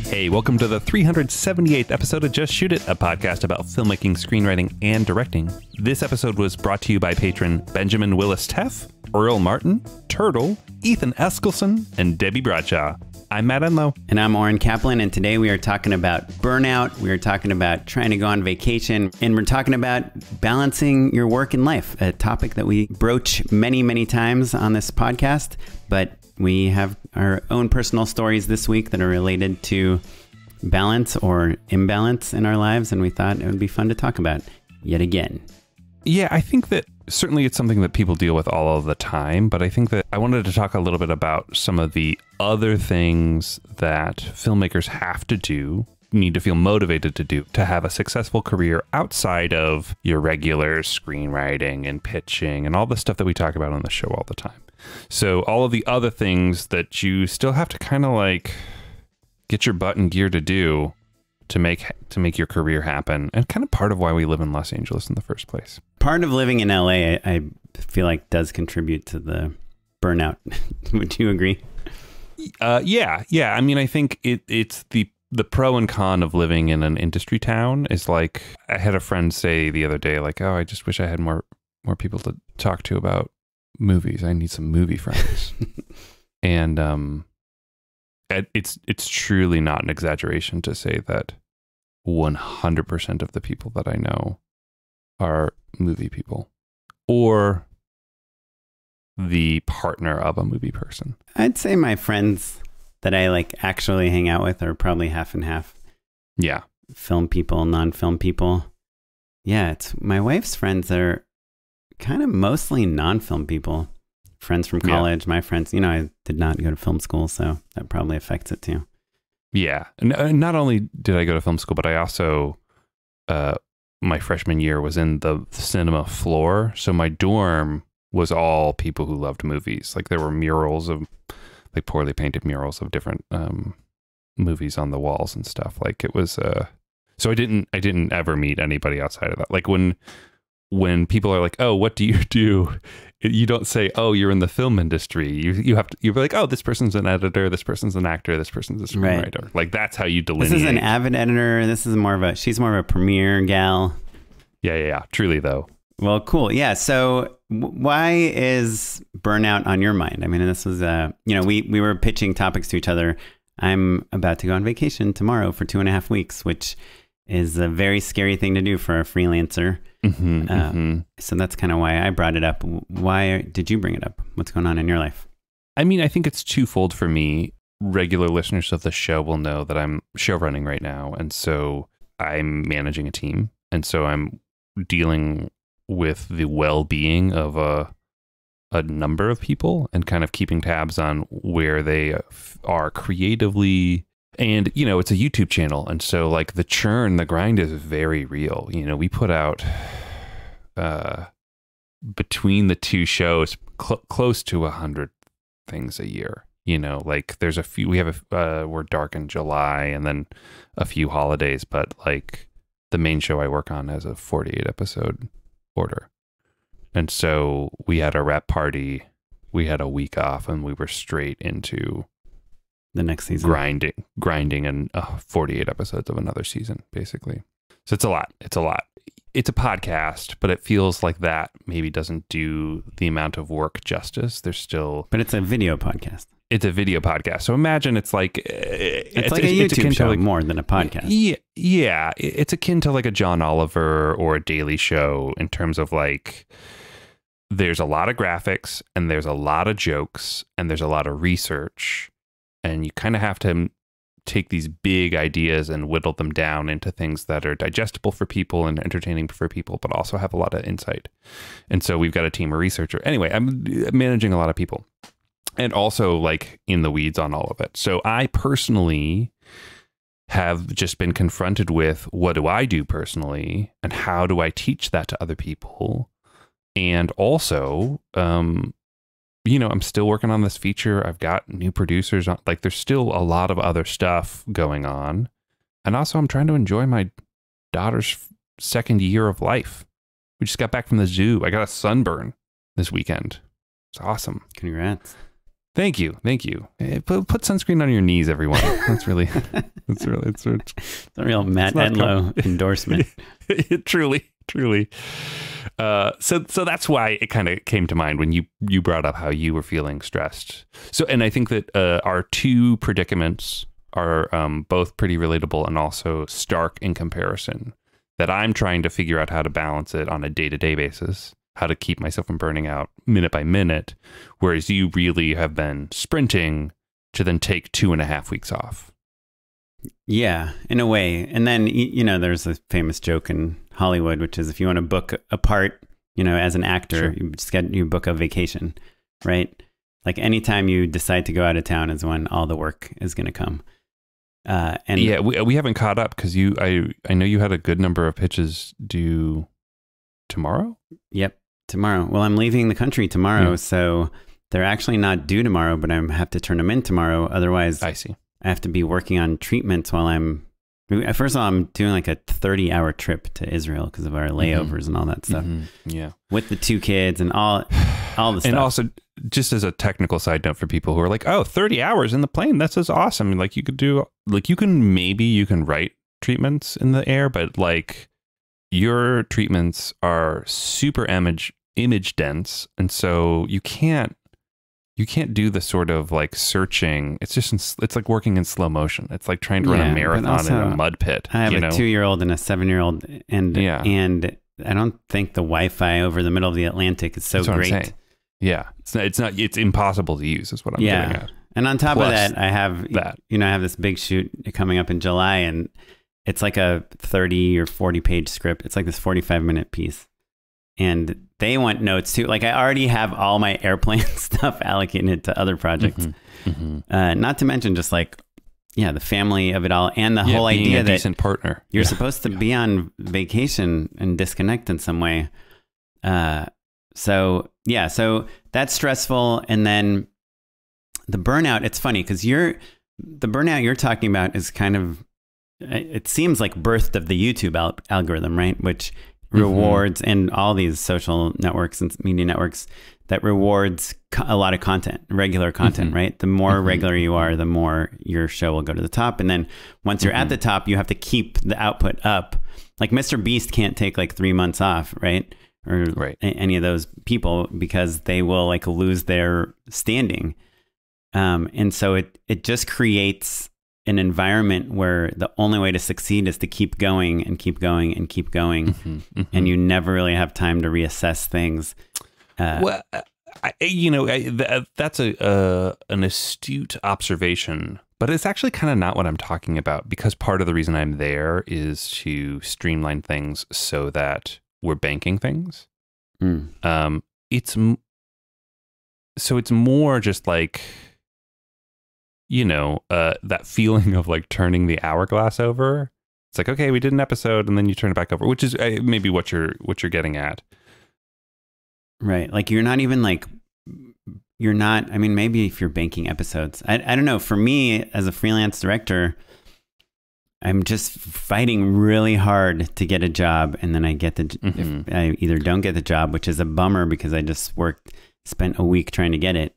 Hey, welcome to the 378th episode of Just Shoot It, a podcast about filmmaking, screenwriting, and directing. This episode was brought to you by patron Benjamin Willis Teff, Earl Martin, Turtle, Ethan Eskelson, and Debbie Bradshaw. I'm Matt Enlow. And I'm Oren Kaplan, and today we are talking about burnout, we are talking about trying to go on vacation, and we're talking about balancing your work and life, a topic that we broach many, many times on this podcast, but we have our own personal stories this week that are related to balance or imbalance in our lives, and we thought it would be fun to talk about yet again. Yeah, I think that certainly it's something that people deal with all of the time, but I think that I wanted to talk a little bit about some of the other things that filmmakers have to do, need to feel motivated to do, to have a successful career outside of your regular screenwriting and pitching and all the stuff that we talk about on the show all the time. So all of the other things that you still have to kind of like get your butt in gear to do to make your career happen, and kind of part of why we live in Los Angeles in the first place. Part of living in LA, I feel like, does contribute to the burnout. Would you agree? Yeah. I mean, I think it's the pro and con of living in an industry town is like, I had a friend say the other day, like, oh, I just wish I had more people to talk to about movies. I need some movie friends. And it's truly not an exaggeration to say that 100% of the people that I know are movie people or the partner of a movie person. I'd say my friends that I like actually hang out with are probably half and half. Yeah. Film people, non-film people. Yeah, it's my wife's friends are kind of mostly non-film people. Friends from college, my friends, I did not go to film school, so that probably affects it too. Yeah. Not only did I go to film school, but I also, my freshman year was in the cinema floor. So my dorm was all people who loved movies. Like there were murals of, like poorly painted murals of different movies on the walls and stuff. Like it was, so I didn't ever meet anybody outside of that. Like when people are like, oh, what do you do? You don't say, oh, you're in the film industry. You're like, oh, this person's an editor, this person's an actor, this person's a screenwriter. Right. Like that's how you delineate. This is an avid editor. This is she's more of a premiere gal. Yeah. Truly though. Well, cool. Yeah. So why is burnout on your mind? I mean, this was, we were pitching topics to each other. I'm about to go on vacation tomorrow for 2.5 weeks, which is a very scary thing to do for a freelancer. So that's kind of why I brought it up. Why did you bring it up? What's going on in your life? I mean, I think it's twofold for me. Regular listeners of the show will know that I'm show running right now. And so I'm managing a team. And so I'm dealing with the well-being of a number of people and kind of keeping tabs on where they are creatively. And, it's a YouTube channel. And so like the grind is very real. We put out between the two shows close to 100 things a year. Like there's a few, we're dark in July and then a few holidays, but like the main show I work on has a 48 episode order. And so we had a rep party, we had a week off, and we were straight into the next season grinding and 48 episodes of another season, basically. So it's a lot. It's a podcast, but it feels like that maybe doesn't do the amount of work justice. But it's a video podcast. It's a video podcast. So imagine it's like it's like a YouTube show more than a podcast. Yeah. It's akin to like a John Oliver or a Daily Show in terms of like there's a lot of graphics and there's a lot of jokes and there's a lot of research. And you kind of have to take these big ideas and whittle them down into things that are digestible for people and entertaining for people, but also have a lot of insight. And so we've got a team of researchers. Anyway, I'm managing a lot of people and also like in the weeds on all of it. So I personally have just been confronted with what do I do personally and how do I teach that to other people? And also, I'm still working on this feature. I've got new producers on, like there's still a lot of other stuff going on. And also I'm trying to enjoy my daughter's second year of life. We just got back from the zoo. I got a sunburn this weekend. It's awesome. Congrats. Thank you. Thank you. Put sunscreen on your knees, everyone. That's really, it's a real Matt Edlow endorsement. Truly. So that's why it kind of came to mind when you brought up how you were feeling stressed. So, and I think that our two predicaments are both pretty relatable and also stark in comparison, that I'm trying to figure out how to balance it on a day-to-day basis, how to keep myself from burning out minute by minute, whereas you really have been sprinting to then take 2.5 weeks off. Yeah, in a way. And then, you know, there's a famous joke in Hollywood, which is if you want to book a part, you know, as an actor, sure, you book a vacation, right? Like anytime you decide to go out of town is when all the work is going to come. And yeah, we haven't caught up because I know you had a good number of pitches due tomorrow. Yep, tomorrow. Well, I'm leaving the country tomorrow, so they're actually not due tomorrow, but I have to turn them in tomorrow. Otherwise, I see. I have to be working on treatments while first of all, I'm doing like a 30-hour trip to Israel because of our layovers and all that stuff. Yeah. With the 2 kids and all the stuff. And also, just as a technical side note for people who are like, oh, 30 hours in the plane, that's just awesome. Like you can write treatments in the air, but like your treatments are super image dense. And so you can't do the sort of like searching. It's just, it's like working in slow motion. It's like trying to run a marathon in a mud pit. I have a 2-year-old and a 7-year-old, and I don't think the Wi-Fi over the middle of the Atlantic is so great. Yeah, it's impossible to use is what I'm getting at. And on top of that, I have this big shoot coming up in July, and it's like a 30 or 40 page script. It's like this 45-minute piece. And they want notes too. Like I already have all my airplane stuff allocated to other projects. Not to mention just like, the family of it all, and the whole idea that decent partner. You're supposed to be on vacation and disconnect in some way. So that's stressful. And then the burnout, it's funny because the burnout you're talking about is kind of, it seems like birthed of the YouTube algorithm, right? Which rewards, and all these social networks and media networks that rewards a lot of content, regular content, right? The more regular you are, the more your show will go to the top. And then once you're at the top, you have to keep the output up. Like Mr. Beast can't take like 3 months off, right? Or any of those people, because they will like lose their standing. And so it just creates an environment where the only way to succeed is to keep going and keep going and keep going. And you never really have time to reassess things. Well, that's an astute observation, but it's actually kind of not what I'm talking about, because part of the reason I'm there is to streamline things so that we're banking things. It's more just like, that feeling of like turning the hourglass over. It's like, okay, we did an episode and then you turn it back over, which is maybe what you're getting at. Right. Like I mean, maybe if you're banking episodes, I don't know. For me as a freelance director, I'm just fighting really hard to get a job. And then I get if I either don't get the job, which is a bummer because I just spent a week trying to get it.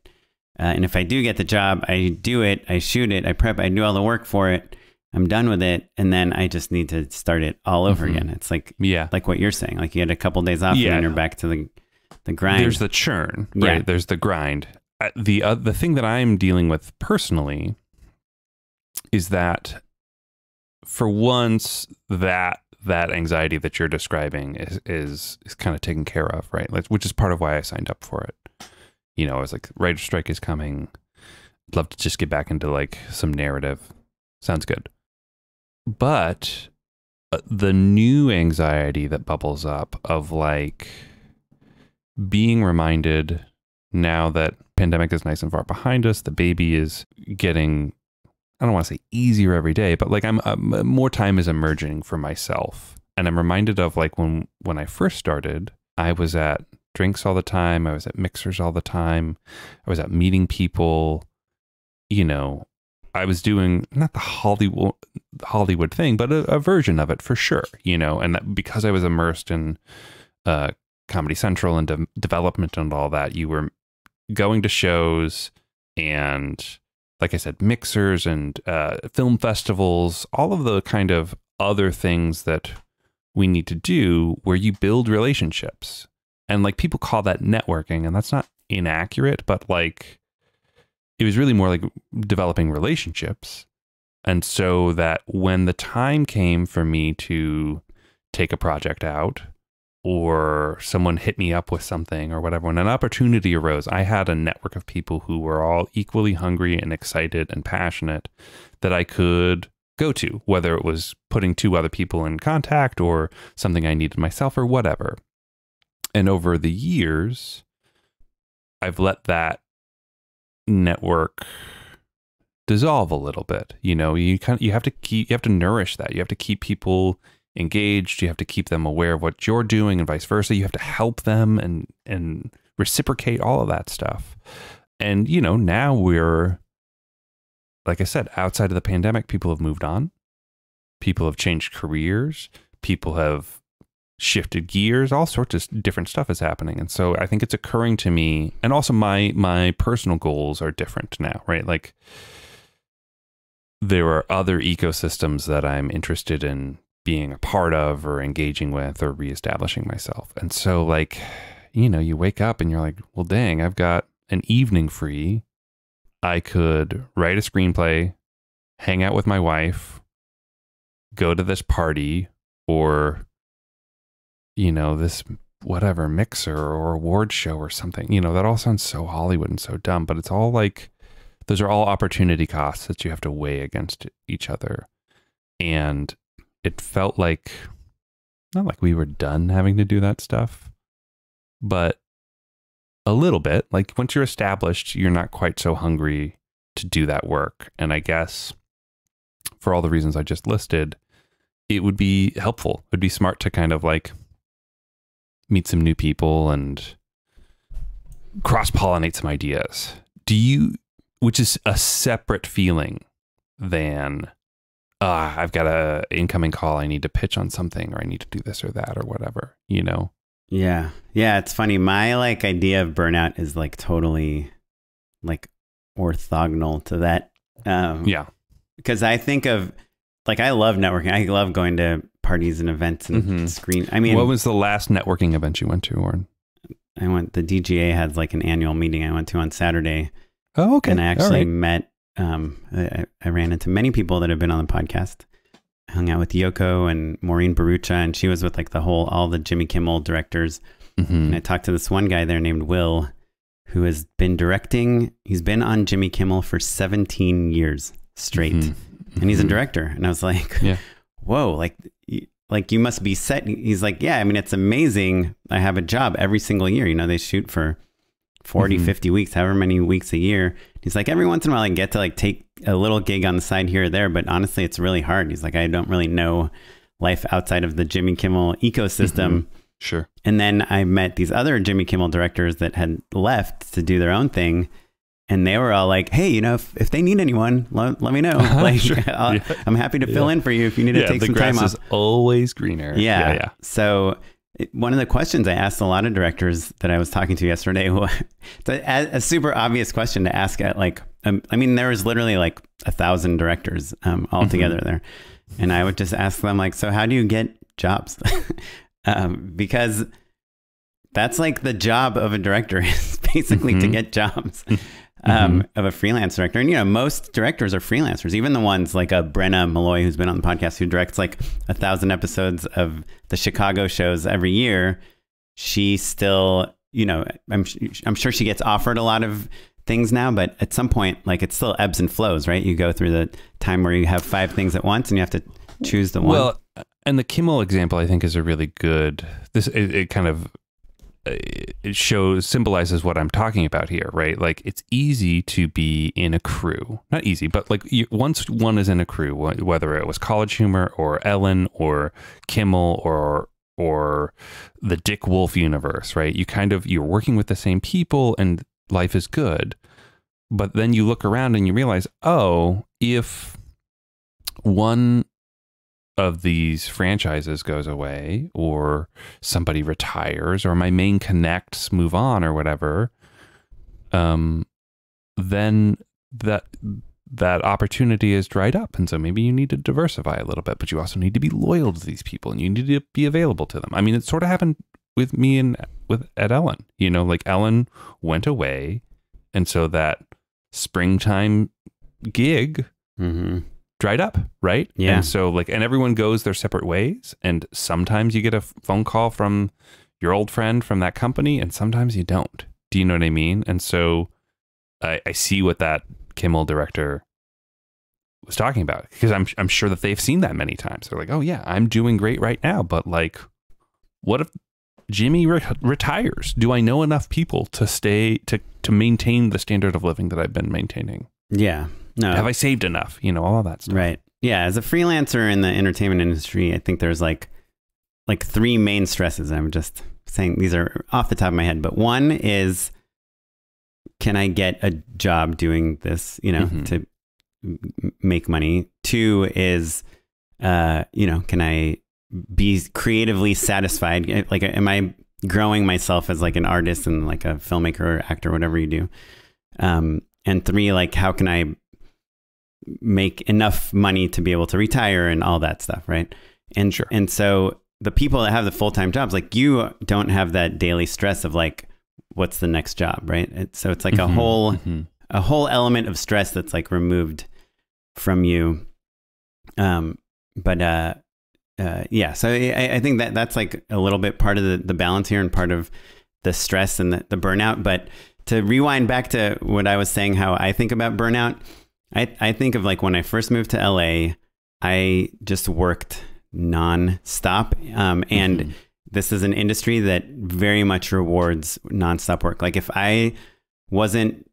And if I do get the job, I do it, I shoot it, I prep, I do all the work for it, I'm done with it, and then I just need to start it all over again. It's like what you're saying, like you had a couple of days off and then you're back to the grind. There's the churn, right? There's the grind. The thing that I'm dealing with personally is that for once that anxiety that you're describing is kind of taken care of, right? Which is part of why I signed up for it. I was like, writer's strike is coming. I'd love to just get back into like some narrative. Sounds good. But the new anxiety that bubbles up of like being reminded now that pandemic is nice and far behind us, the baby is getting, I don't want to say easier every day, but like more time is emerging for myself. And I'm reminded of like when I first started, I was at drinks all the time. I was at mixers all the time. I was at meeting people. I was doing not the Hollywood thing, but a version of it for sure. And that because I was immersed in Comedy Central and development and all that, you were going to shows, and like I said, mixers and film festivals, all of the kind of other things that we need to do where you build relationships. And like people call that networking, and that's not inaccurate, but like it was really more like developing relationships. And so that when the time came for me to take a project out, or someone hit me up with something or whatever, when an opportunity arose, I had a network of people who were all equally hungry and excited and passionate that I could go to, whether it was putting two other people in contact or something I needed myself or whatever. And over the years, I've let that network dissolve a little bit. You know, you have to nourish that. You have to keep people engaged. You have to keep them aware of what you're doing and vice versa. You have to help them and reciprocate all of that stuff. And, you know, now we're, like I said, outside of the pandemic, people have moved on. People have changed careers. People have shifted gears. All sorts of different stuff is happening. And so I think it's occurring to me, and also my personal goals are different now, right? Like there are other ecosystems that I'm interested in being a part of or engaging with or reestablishing myself. And so like, you know, you wake up and you're like, well, dang, I've got an evening free. I could write a screenplay, hang out with my wife, go to this party, or, you know, this whatever mixer or award show or something. You know, that all sounds so Hollywood and so dumb, but it's all like, those are all opportunity costs that you have to weigh against each other. And it felt like, not like we were done having to do that stuff, but a little bit. Like once you're established, you're not quite so hungry to do that work. And I guess for all the reasons I just listed, it would be helpful. It would be smart to kind of like meet some new people and cross-pollinate some ideas. Which is a separate feeling than, I've got a incoming call. I need to pitch on something, or I need to do this or that or whatever, you know? Yeah. Yeah. It's funny. My like idea of burnout is like totally like orthogonal to that. Yeah. Because I think of like, I love networking. I love going to parties and events and screen. I mean, what was the last networking event you went to, Oren? the DGA has like an annual meeting I went to on Saturday. Oh, okay. And I actually met, I ran into many people that have been on the podcast. I hung out with Yoko and Maureen Barucha, and she was with like all the Jimmy Kimmel directors. And I talked to this one guy there named Will, who has been directing. He's been on Jimmy Kimmel for 17 years straight. And he's a director. And I was like, whoa, like you must be set. He's like, yeah, I mean, it's amazing. I have a job every single year. You know, they shoot for 40, 50 weeks, however many weeks a year. He's like, every once in a while I get to like take a little gig on the side here or there, but honestly, it's really hard. He's like, I don't really know life outside of the Jimmy Kimmel ecosystem. Sure. And then I met these other Jimmy Kimmel directors that had left to do their own thing. And they were all like, hey, you know, if they need anyone, let me know. Like, I'm happy to fill in for you if you need to take some time off. The grass is always greener. Yeah. So one of the questions I asked a lot of directors that I was talking to yesterday was a super obvious question to ask at like, I mean, there was literally like 1,000 directors all together there. And I would just ask them like, so how do you get jobs? Because that's like the job of a director is basically to get jobs of a freelance director. And, you know, most directors are freelancers, even the ones like a Brenna Malloy, who's been on the podcast, who directs like 1,000 episodes of the Chicago shows every year. She still, you know, I'm sure she gets offered a lot of things now, but at some point, like it still ebbs and flows, right? You go through the time where you have 5 things at once and you have to choose the one. Well, and the Kimmel example, I think, is a really good, it kind of, it symbolizes what I'm talking about here, right? Like it's easy to be in a crew, not easy, but like once one is in a crew, whether it was College Humor or Ellen or Kimmel or the Dick Wolf universe, right? You're working with the same people and life is good. But then you look around and you realize, oh, if one of these franchises goes away or somebody retires or my main connects move on or whatever, then that opportunity is dried up. And so maybe you need to diversify a little bit, but you also need to be loyal to these people and you need to be available to them. I mean, it sort of happened with me and at Ellen, you know, like Ellen went away. And so that springtime gig dried up, right? Yeah. And so and everyone goes their separate ways. And sometimes you get a phone call from your old friend from that company and sometimes you don't. Do you know what I mean? And so I see what that Kimmel director was talking about, because I'm sure that they've seen that many times. They're like, oh yeah, I'm doing great right now, but like, what if Jimmy retires? Do I know enough people to stay to maintain the standard of living that I've been maintaining? Yeah. No. Have I saved enough? You know, all of that stuff. Right. Yeah. As a freelancer in the entertainment industry, I think there's like three main stresses. I'm just saying these are off the top of my head, but one is, can I get a job doing this, you know, to make money? Two is, you know, can I be creatively satisfied? Like, am I growing myself as like an artist and like a filmmaker or actor, whatever you do? And three, like, how can I make enough money to be able to retire and all that stuff, right? And sure. And so the people that have the full-time jobs, like you don't have that daily stress of like, what's the next job, right? So it's like a whole element of stress that's like removed from you. Yeah, so I think that's like a little bit part of the balance here and part of the stress and the burnout. But to rewind back to what I was saying, how I think about burnout, I think of like when I first moved to LA, I just worked nonstop. And this is an industry that very much rewards nonstop work. Like if I wasn't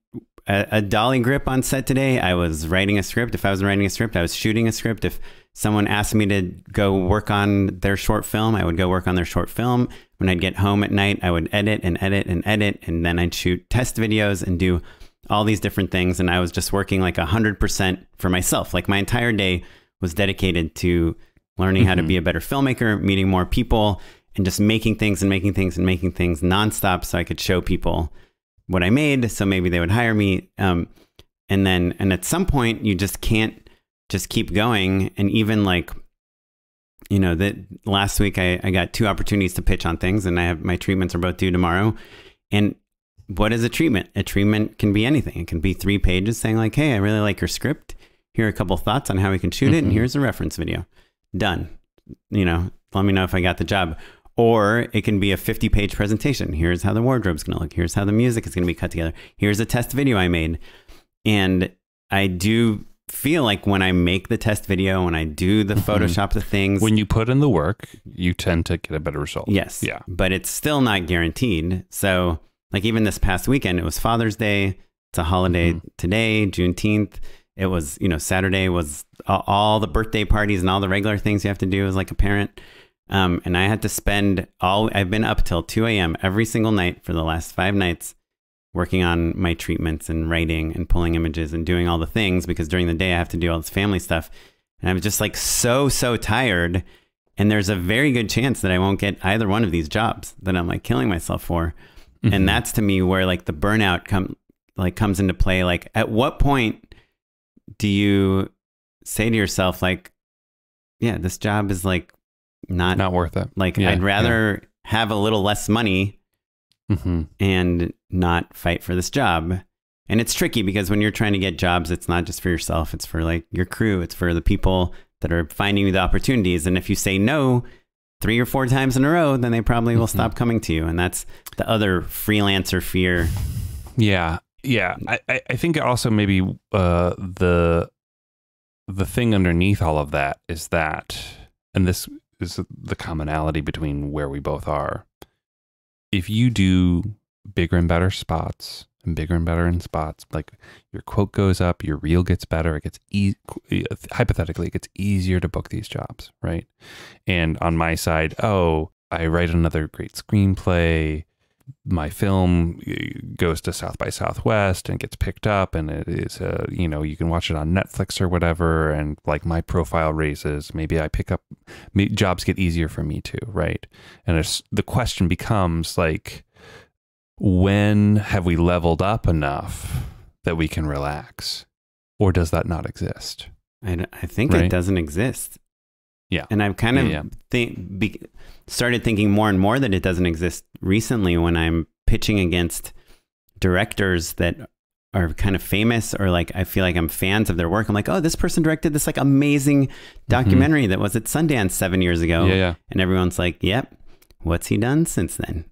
a dolly grip on set today, I was writing a script. If I wasn't writing a script, I was shooting a script. If someone asked me to go work on their short film, I would go work on their short film. When I'd get home at night, I would edit and edit and edit. And then I'd shoot test videos and do all these different things. And I was just working like 100% for myself. Like my entire day was dedicated to learning how to be a better filmmaker, meeting more people, and just making things and making things and making things nonstop so I could show people what I made. So maybe they would hire me. And at some point you just can't just keep going. And even like, you know, that last week I got 2 opportunities to pitch on things and my treatments are both due tomorrow. And what is a treatment? A treatment can be anything. It can be 3 pages saying like, hey, I really like your script. Here are a couple thoughts on how we can shoot it. And here's a reference video. Done. You know, let me know if I got the job. Or it can be a 50-page presentation. Here's how the wardrobe's going to look. Here's how the music is going to be cut together. Here's a test video I made. And I do feel like when I make the test video, when I do the Photoshop the things. When you put in the work, you tend to get a better result. Yes. Yeah. But it's still not guaranteed. So like even this past weekend, it was Father's Day. It's a holiday today, Juneteenth. It was, you know, Saturday was all the birthday parties and all the regular things you have to do as like a parent. And I had to spend I've been up till 2 a.m. every single night for the last 5 nights working on my treatments and writing and pulling images and doing all the things, because during the day I have to do all this family stuff. And I'm just like so tired. And there's a very good chance that I won't get either one of these jobs that I'm like killing myself for. And that's to me where like the burnout comes into play. Like at what point do you say to yourself like, yeah, this job is like not worth it. Like I'd rather have a little less money and not fight for this job. And it's tricky because when you're trying to get jobs, it's not just for yourself. It's for like your crew. It's for the people that are finding you the opportunities. And if you say no 3 or 4 times in a row, then they probably will stop coming to you. And that's the other freelancer fear. Yeah. Yeah. I think also maybe the thing underneath all of that is that, and this is the commonality between where we both are. If you do bigger and better spots and bigger and better in spots, like your quote goes up, your reel gets better, it gets hypothetically, it gets easier to book these jobs, right? And on my side, I write another great screenplay, my film goes to South by Southwest and gets picked up, and it is you can watch it on Netflix or whatever, and like my profile raises, maybe I pick up, jobs get easier for me too, right? And the question becomes like, when have we leveled up enough that we can relax? Or does that not exist? I think Right? it doesn't exist. Yeah. And I've kind of started thinking more and more that it doesn't exist recently when I'm pitching against directors that are kind of famous, or like I feel like I'm fans of their work. I'm like, oh, this person directed this like amazing documentary that was at Sundance 7 years ago. Yeah. And everyone's like, yep, what's he done since then?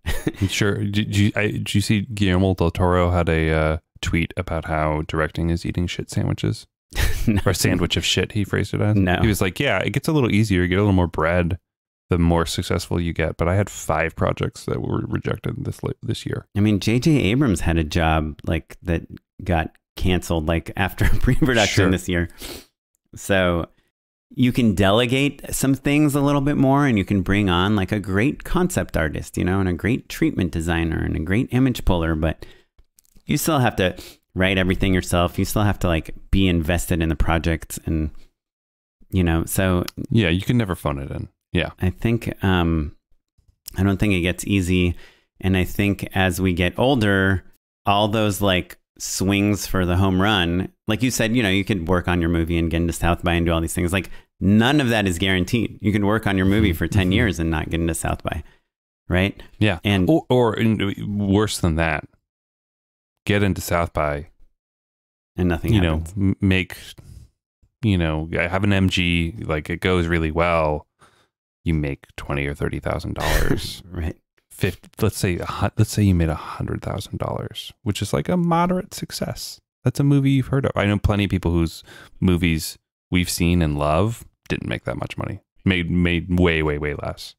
Sure. Did you see Guillermo del Toro had a tweet about how directing is eating shit sandwiches? No. Or a sandwich of shit, he phrased it as. No. He was like, yeah, it gets a little easier. You get a little more bread the more successful you get. But I had 5 projects that were rejected this year. I mean, J.J. Abrams had a job like that got canceled like after pre-production this year. So you can delegate some things a little bit more, and you can bring on like a great concept artist, you know, and a great treatment designer and a great image puller, but you still have to write everything yourself. You still have to like be invested in the project, and you know, so yeah, you can never phone it in. Yeah. I think I don't think it gets easy, and I think as we get older, all those like swings for the home run, like you said, you know, you could work on your movie and get into South by and do all these things. Like none of that is guaranteed. You could work on your movie for 10 years and not get into South by, right? Yeah. And or worse than that, get into South by and nothing happens. Make, have an MG, like it goes really well. You make $20,000 or $30,000. Right. Let's say you made $100,000, which is like a moderate success. That's a movie you've heard of. I know plenty of people whose movies we've seen and love didn't make that much money. Made way, way, way less.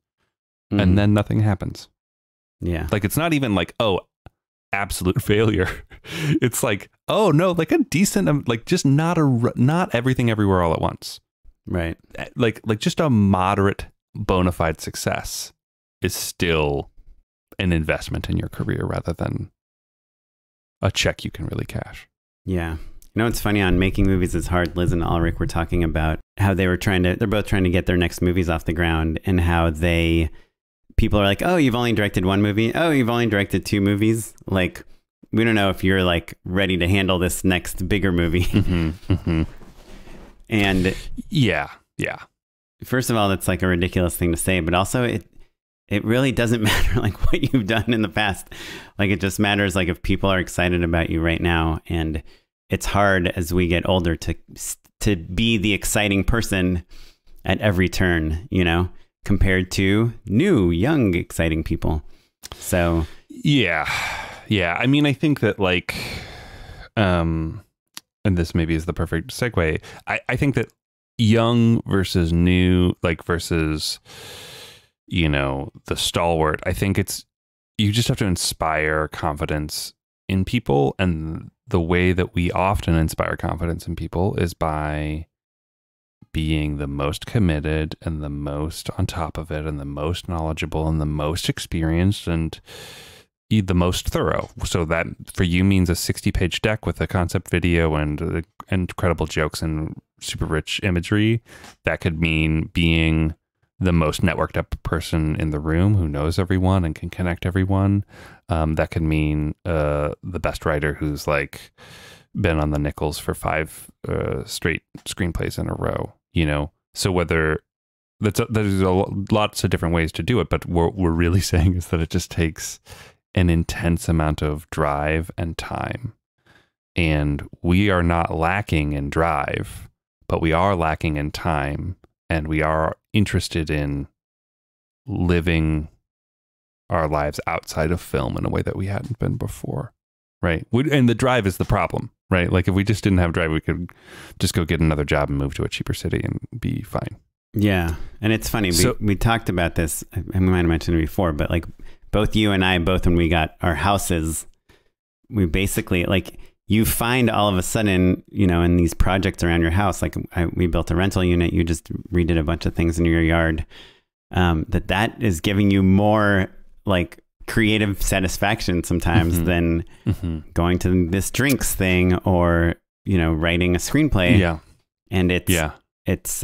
Mm-hmm. And then nothing happens. Yeah. Like it's not even like, oh, absolute failure. It's like, oh no, like a decent, like just not everything everywhere all at once. Right. Like just a moderate bona fide success is still an investment in your career rather than a check you can really cash. Yeah. You know, it's funny, on Making Movies Is Hard, Liz and Ulrich were talking about how they're both trying to get their next movies off the ground, and how people are like, oh, you've only directed 1 movie. Oh, you've only directed 2 movies. Like, we don't know if you're like ready to handle this next bigger movie. Mm-hmm, mm-hmm. And yeah. First of all, that's like a ridiculous thing to say, but also it really doesn't matter like what you've done in the past. Like it just matters like if people are excited about you right now. And it's hard as we get older to be the exciting person at every turn, you know, compared to new, young, exciting people. So yeah. I mean, I think that like, and this maybe is the perfect segue. I think that young versus new, like versus, the stalwart, I think you just have to inspire confidence in people. And the way that we often inspire confidence in people is by being the most committed and the most on top of it and the most knowledgeable and the most experienced and the most thorough. So that for you means a 60-page deck with a concept video and incredible jokes and super rich imagery. That could mean being the most networked up person in the room who knows everyone and can connect everyone. That could mean the best writer who's like been on the nickels for 5 straight screenplays in a row, So whether there's lots of different ways to do it, but what we're really saying is that it just takes an intense amount of drive and time. And we are not lacking in drive, but we are lacking in time, and we are interested in living our lives outside of film in a way that we hadn't been before, right? And the drive is the problem, right? Like if we just didn't have drive, we could just go get another job and move to a cheaper city and be fine. Yeah. And it's funny, we talked about this, and we might have mentioned it before, but like both you and I, when we got our houses, we basically like, you find all of a sudden, in these projects around your house, like we built a rental unit, you just redid a bunch of things in your yard, that is giving you more like creative satisfaction sometimes than going to this drinks thing or, writing a screenplay. Yeah. And it's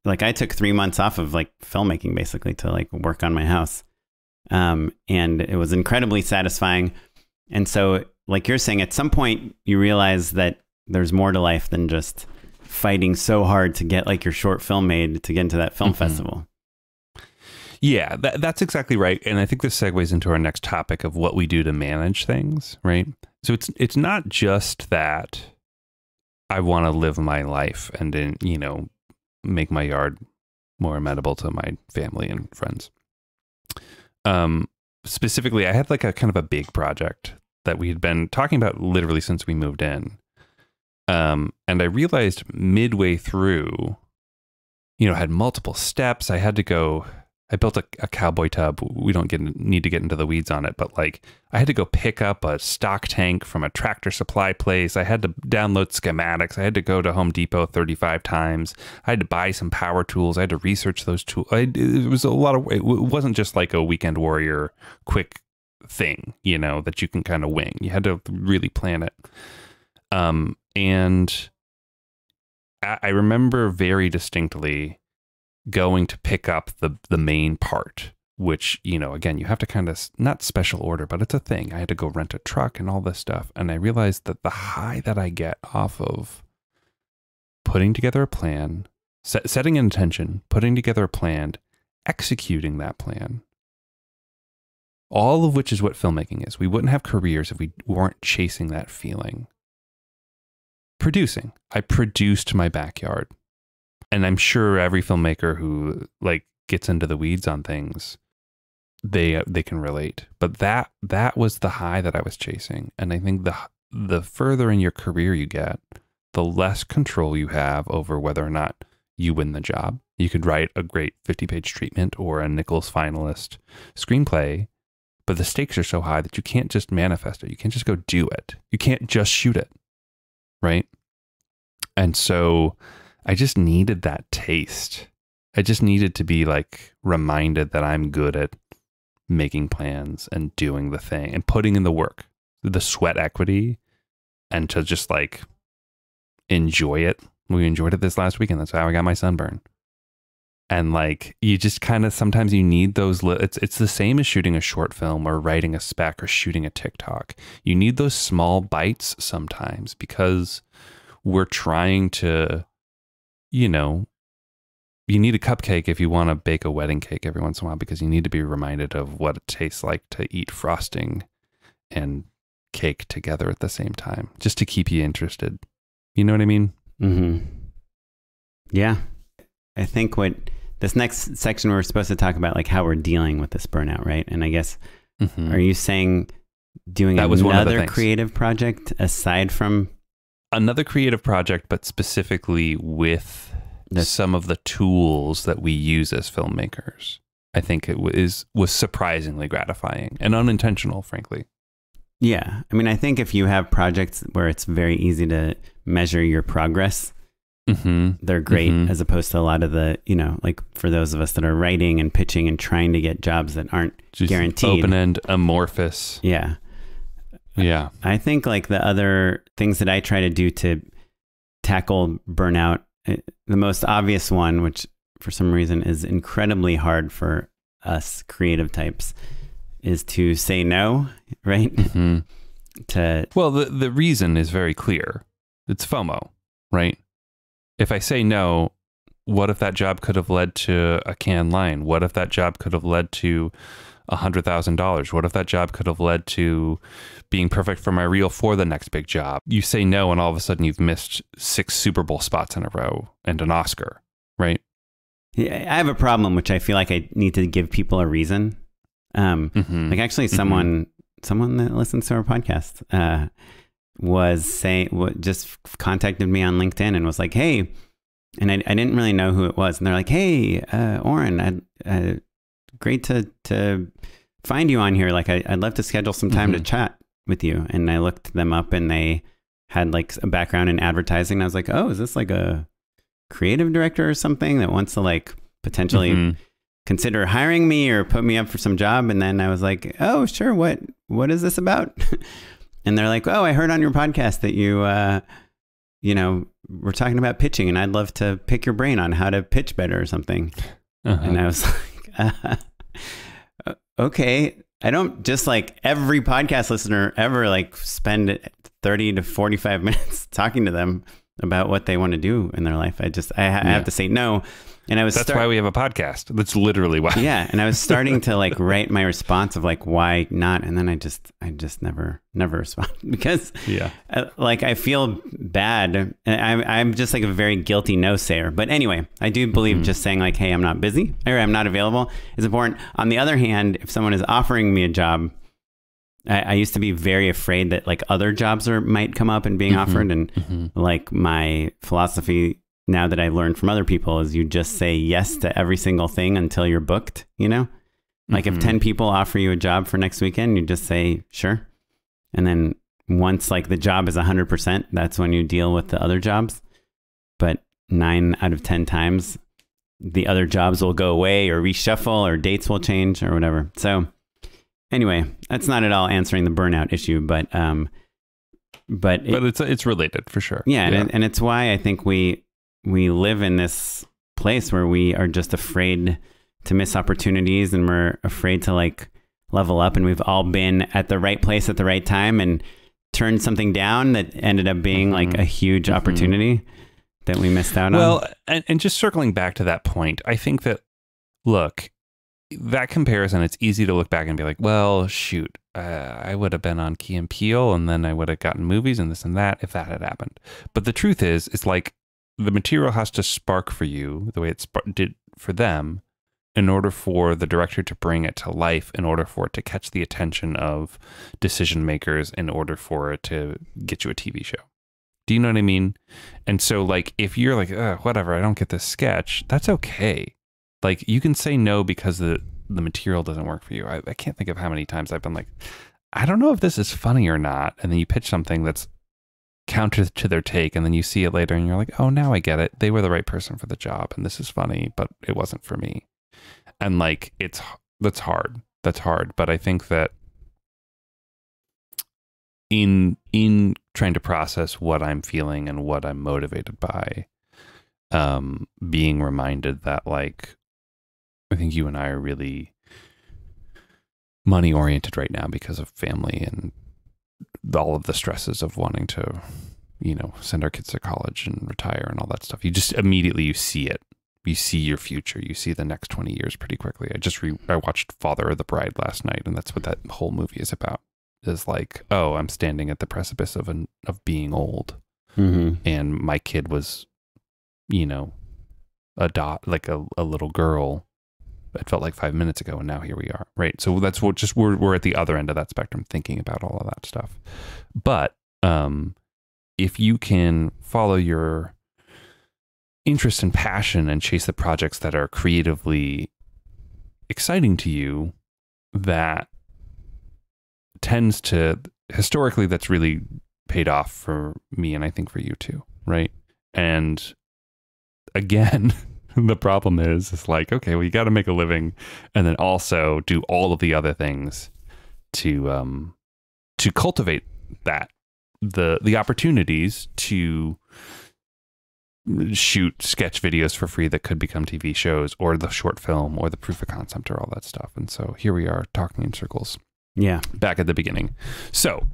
like I took 3 months off of like filmmaking basically to like work on my house. And it was incredibly satisfying. And so like you're saying, at some point you realize that there's more to life than just fighting so hard to get like your short film made to get into that film festival. Yeah, that's exactly right. And I think this segues into our next topic of what we do to manage things, right? So it's not just that I want to live my life and then, you know, make my yard more amenable to my family and friends. Specifically, I had like a kind of a big project that we had been talking about literally since we moved in. And I realized midway through, you know, I had multiple steps. I built a cowboy tub. We don't need to get into the weeds on it, but like I had to go pick up a stock tank from a Tractor Supply place. I had to download schematics. I had to go to Home Depot 35 times. I had to buy some power tools. I had to research those tools. It was a lot of, it wasn't just like a weekend warrior quick thing, you know, that you can kind of wing. You had to really plan it. And I remember very distinctly going to pick up the main part, which, you know, again, you have to kind of not special order, but it's a thing. I had to go rent a truck and all this stuff. And I realized that the high that I get off of putting together a plan, setting an intention, putting together a plan, executing that plan, all of which is what filmmaking is. We wouldn't have careers if we weren't chasing that feeling. Producing. I produced my backyard. And I'm sure every filmmaker who like gets into the weeds on things, they can relate. But that was the high that I was chasing. And I think the further in your career you get, the less control you have over whether or not you win the job. You could write a great 50-page treatment or a Nichols finalist screenplay, but the stakes are so high that you can't just manifest it. You can't just go do it. You can't just shoot it, right? And so I just needed that taste. I just needed to be like reminded that I'm good at making plans and doing the thing and putting in the work, the sweat equity, and to just like enjoy it. We enjoyed it this last weekend. That's how I got my sunburn. And like, you just kind of, sometimes you need those, it's the same as shooting a short film or writing a spec or shooting a TikTok. You need those small bites sometimes because we're trying to, you know, you need a cupcake if you want to bake a wedding cake every once in a while because you need to be reminded of what it tastes like to eat frosting and cake together at the same time, just to keep you interested. You know what I mean? Mm-hmm. Yeah. I think what this next section, we're supposed to talk about like how we're dealing with this burnout, right? And I guess, are you saying doing another creative project aside from... Another creative project, but specifically with some of the tools that we use as filmmakers. I think it was surprisingly gratifying and unintentional, frankly. Yeah. I mean, I think if you have projects where it's very easy to measure your progress, they're great, as opposed to a lot of the, you know, like for those of us that are writing and pitching and trying to get jobs that aren't just guaranteed. Open-end, amorphous. Yeah. Yeah. I think like the other things that I try to do to tackle burnout, the most obvious one, which for some reason is incredibly hard for us creative types, is to say no, right? Well, the reason is very clear. It's FOMO, right? If I say no, what if that job could have led to a canned line? What if that job could have led to $100,000? What if that job could have led to being perfect for my reel for the next big job? You say no, and all of a sudden you've missed 6 Super Bowl spots in a row and an Oscar, right? Yeah, I have a problem, which I feel like I need to give people a reason. Like actually someone that listens to our podcast just contacted me on LinkedIn and was like, hey, and I didn't really know who it was. And they're like, hey, Oren, great to find you on here. Like, I'd love to schedule some time to chat with you. And I looked them up and they had like a background in advertising. And I was like, oh, is this like a creative director or something that wants to like potentially consider hiring me or put me up for some job? And then I was like, oh, sure. What is this about? And they're like, oh, I heard on your podcast that you, you know, we're talking about pitching and I'd love to pick your brain on how to pitch better or something. And I was like, okay, I don't just like every podcast listener ever like spend 30 to 45 minutes talking to them about what they want to do in their life. I have to say no. And that's why we have a podcast. That's literally why. Yeah. And I was starting to like write my response of like, why not? And then I just never respond because like I feel bad. I'm just like a very guilty no sayer. But anyway, I do believe just saying like, hey, I'm not busy or I'm not available is important. On the other hand, if someone is offering me a job, I used to be very afraid that like other jobs might come up and being offered. And like my philosophy now that I learned from other people is you just say yes to every single thing until you're booked, you know? Like if 10 people offer you a job for next weekend, you just say, sure. And then once like the job is 100%, that's when you deal with the other jobs. But 9 out of 10 times, the other jobs will go away or reshuffle or dates will change or whatever. So anyway, that's not at all answering the burnout issue, but it's related for sure. Yeah. And it's why I think we live in this place where we are just afraid to miss opportunities and we're afraid to like level up. And we've all been at the right place at the right time and turned something down that ended up being like a huge opportunity that we missed out on. Well, and just circling back to that point, I think that, look, that comparison, it's easy to look back and be like, well, shoot, I would have been on Key and Peele and then I would have gotten movies and this and that if that had happened. But the truth is, it's like, the material has to spark for you the way it did for them in order for the director to bring it to life, in order for it to catch the attention of decision makers, in order for it to get you a TV show. Do you know what I mean? And so like, if you're like, whatever, I don't get this sketch, that's okay. Like you can say no because the material doesn't work for you. I can't think of how many times I've been like, I don't know if this is funny or not. And then you pitch something that's counter to their take, and then you see it later and you're like, oh, now I get it. They were the right person for the job and this is funny, but it wasn't for me. And like, that's hard. But I think that in trying to process what I'm feeling and what I'm motivated by, being reminded that like, I think you and I are really money oriented right now because of family and all of the stresses of wanting to, you know, send our kids to college and retire and all that stuff. You just immediately, you see it. You see your future. You see the next 20 years pretty quickly. I watched Father of the Bride last night, and that's what that whole movie is about. Is like, oh, I'm standing at the precipice of being old. And my kid was, you know, like a little girl. It felt like 5 minutes ago, and now here we are, right? So that's what we're at the other end of that spectrum, thinking about all of that stuff. But if you can follow your interest and passion and chase the projects that are creatively exciting to you, that tends to, historically, that's really paid off for me, and I think for you too, right? And again, the problem is like, okay, well, you got to make a living and then also do all of the other things to cultivate that, the opportunities to shoot sketch videos for free that could become TV shows, or the short film, or the proof of concept, or all that stuff. And so here we are talking in circles. Yeah. Back at the beginning. So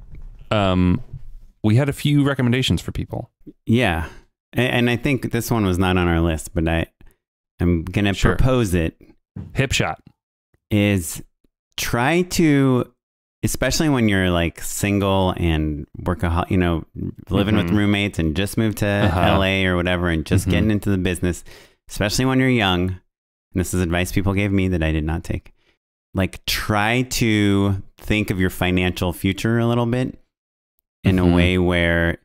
we had a few recommendations for people. Yeah. And I think this one was not on our list, but I'm going to propose it. Hip shot. Is try to, especially when you're like single and workaholic, you know, living with roommates and just moved to LA or whatever, and just getting into the business, especially when you're young. And this is advice people gave me that I did not take. Like, try to think of your financial future a little bit in a way where,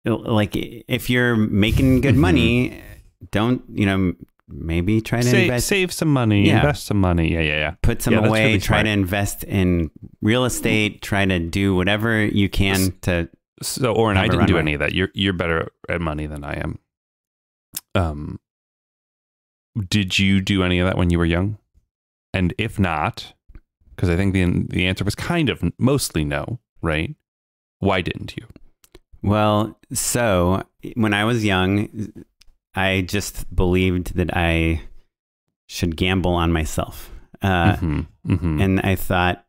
like, if you're making good money, don't, you know, maybe try to save some money, invest some money. Yeah. Put some away, really try to invest in real estate, try to do whatever you can to. So, Oren, I didn't do any of that. You're better at money than I am. Did you do any of that when you were young? And if not, because I think the answer was kind of mostly no, right? Why didn't you? Well, so when I was young, I just believed that I should gamble on myself. And I thought,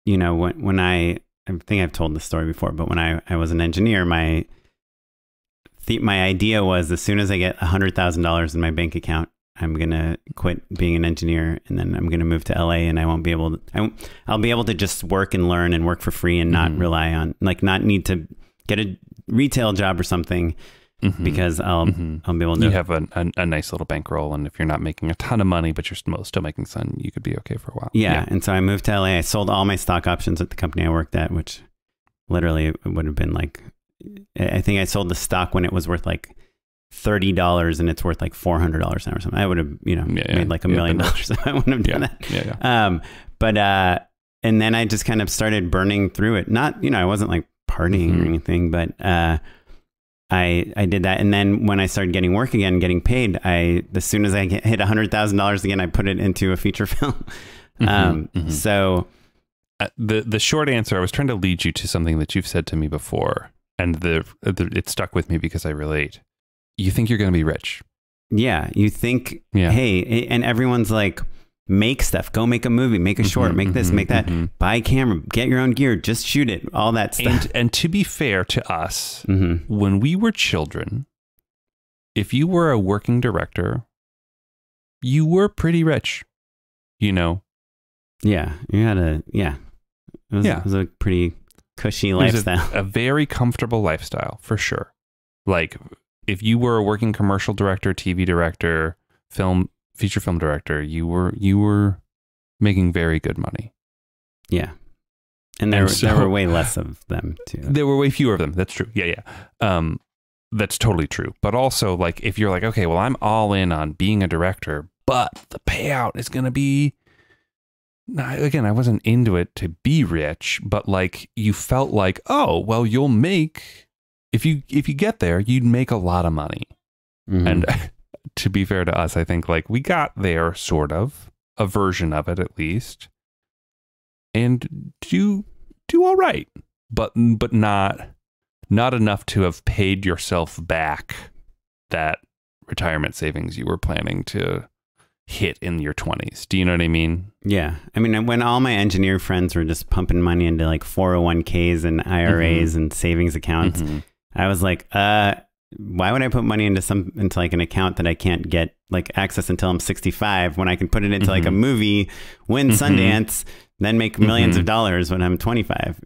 when I think I've told this story before, but when I was an engineer, my idea was as soon as I get $100,000 in my bank account, I'm going to quit being an engineer, and then I'm going to move to LA, and I won't be able to, I'll be able to just work and learn and work for free and not rely on, not need to get a retail job or something, because I'll be able to. You have a nice little bankroll, and if you're not making a ton of money, but you're still making some, you could be okay for a while. Yeah. And so I moved to LA. I sold all my stock options at the company I worked at, which literally would have been like, I think I sold the stock when it was worth like $30 and it's worth like $400 now or something. I would have, made like $1 million. So I wouldn't have done that. And then I just kind of started burning through it. Not, I wasn't like partying or anything, but I did that. And then when I started getting work again, getting paid, as soon as I hit $100,000 again, I put it into a feature film. So the short answer, I was trying to lead you to something that you've said to me before, and it stuck with me because I relate. You think you're going to be rich. Yeah. You think, hey, and everyone's like, make stuff, go make a movie, make a short, make this, make that, buy a camera, get your own gear, just shoot it, all that stuff. And to be fair to us, when we were children, if you were a working director, you were pretty rich, Yeah. You had it was a pretty cushy lifestyle. A very comfortable lifestyle, for sure. Like, if you were a working commercial director, TV director, feature film director, you were making very good money. Yeah. And there were way less of them too. There were way fewer of them. That's true. Yeah. That's totally true. But also, like, if you're like, okay, well, I'm all in on being a director, but the payout is going to be, again, I wasn't into it to be rich, but like, you felt like, oh, well, you'll make, if you get there, you'd make a lot of money. And to be fair to us, I think like we got there, sort of, a version of it at least, and do all right, but not enough to have paid yourself back that retirement savings you were planning to hit in your 20s. Do you know what I mean? Yeah. I mean, when all my engineer friends were just pumping money into like 401ks and IRAs and savings accounts, I was like, why would I put money into like an account that I can't get like access until I'm 65 when I can put it into like a movie, win Sundance, then make millions of dollars when I'm 25,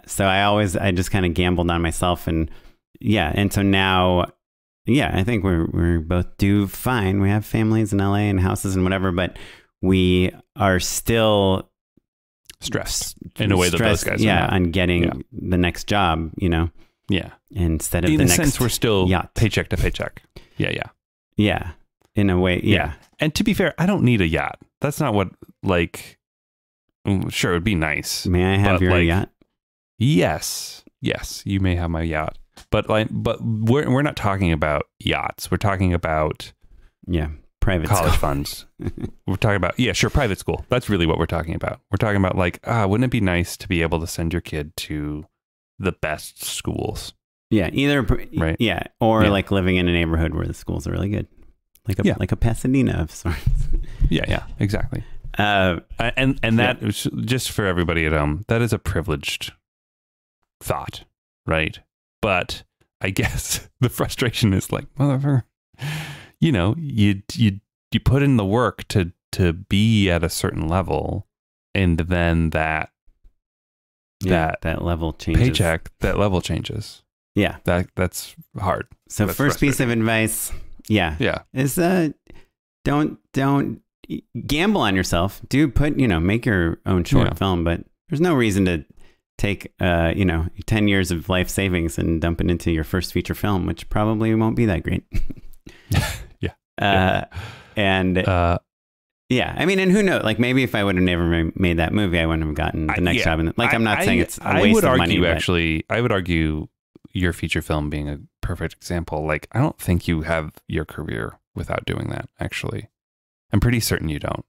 So I just kind of gambled on myself, and and so now, I think we're both do fine. We have families in LA and houses and whatever, but we are still stressed in a way that those guys are not. On getting the next job, Yeah. Instead of in the a next sense, we're still yacht. Paycheck to paycheck. Yeah. In a way. Yeah. And to be fair, I don't need a yacht. That's not what, like, sure, it'd be nice. May I have your yacht? Yes. You may have my yacht. But we're not talking about yachts. We're talking about private college school. funds. We're talking about private school. That's really what we're talking about. We're talking about like, wouldn't it be nice to be able to send your kid to the best schools? Yeah, either right. Yeah, or like living in a neighborhood where the schools are really good, like a Pasadena of sorts. Yeah, exactly. And that just for everybody at home, that is a privileged thought, right? But I guess the frustration is like, motherfucker, you put in the work to be at a certain level, and then that level changes. Paycheck, that level changes. Yeah. That's hard. So that's first piece of advice, is don't gamble on yourself. Do make your own short film, but there's no reason to take 10 years of life savings and dump it into your first feature film, which probably won't be that great. I mean, and who knows? Like, maybe if I would have never made that movie, I wouldn't have gotten the next job. And I'm not saying it's a waste of money. I would argue your feature film being a perfect example. Like, I don't think you have your career without doing that, actually. I'm pretty certain you don't.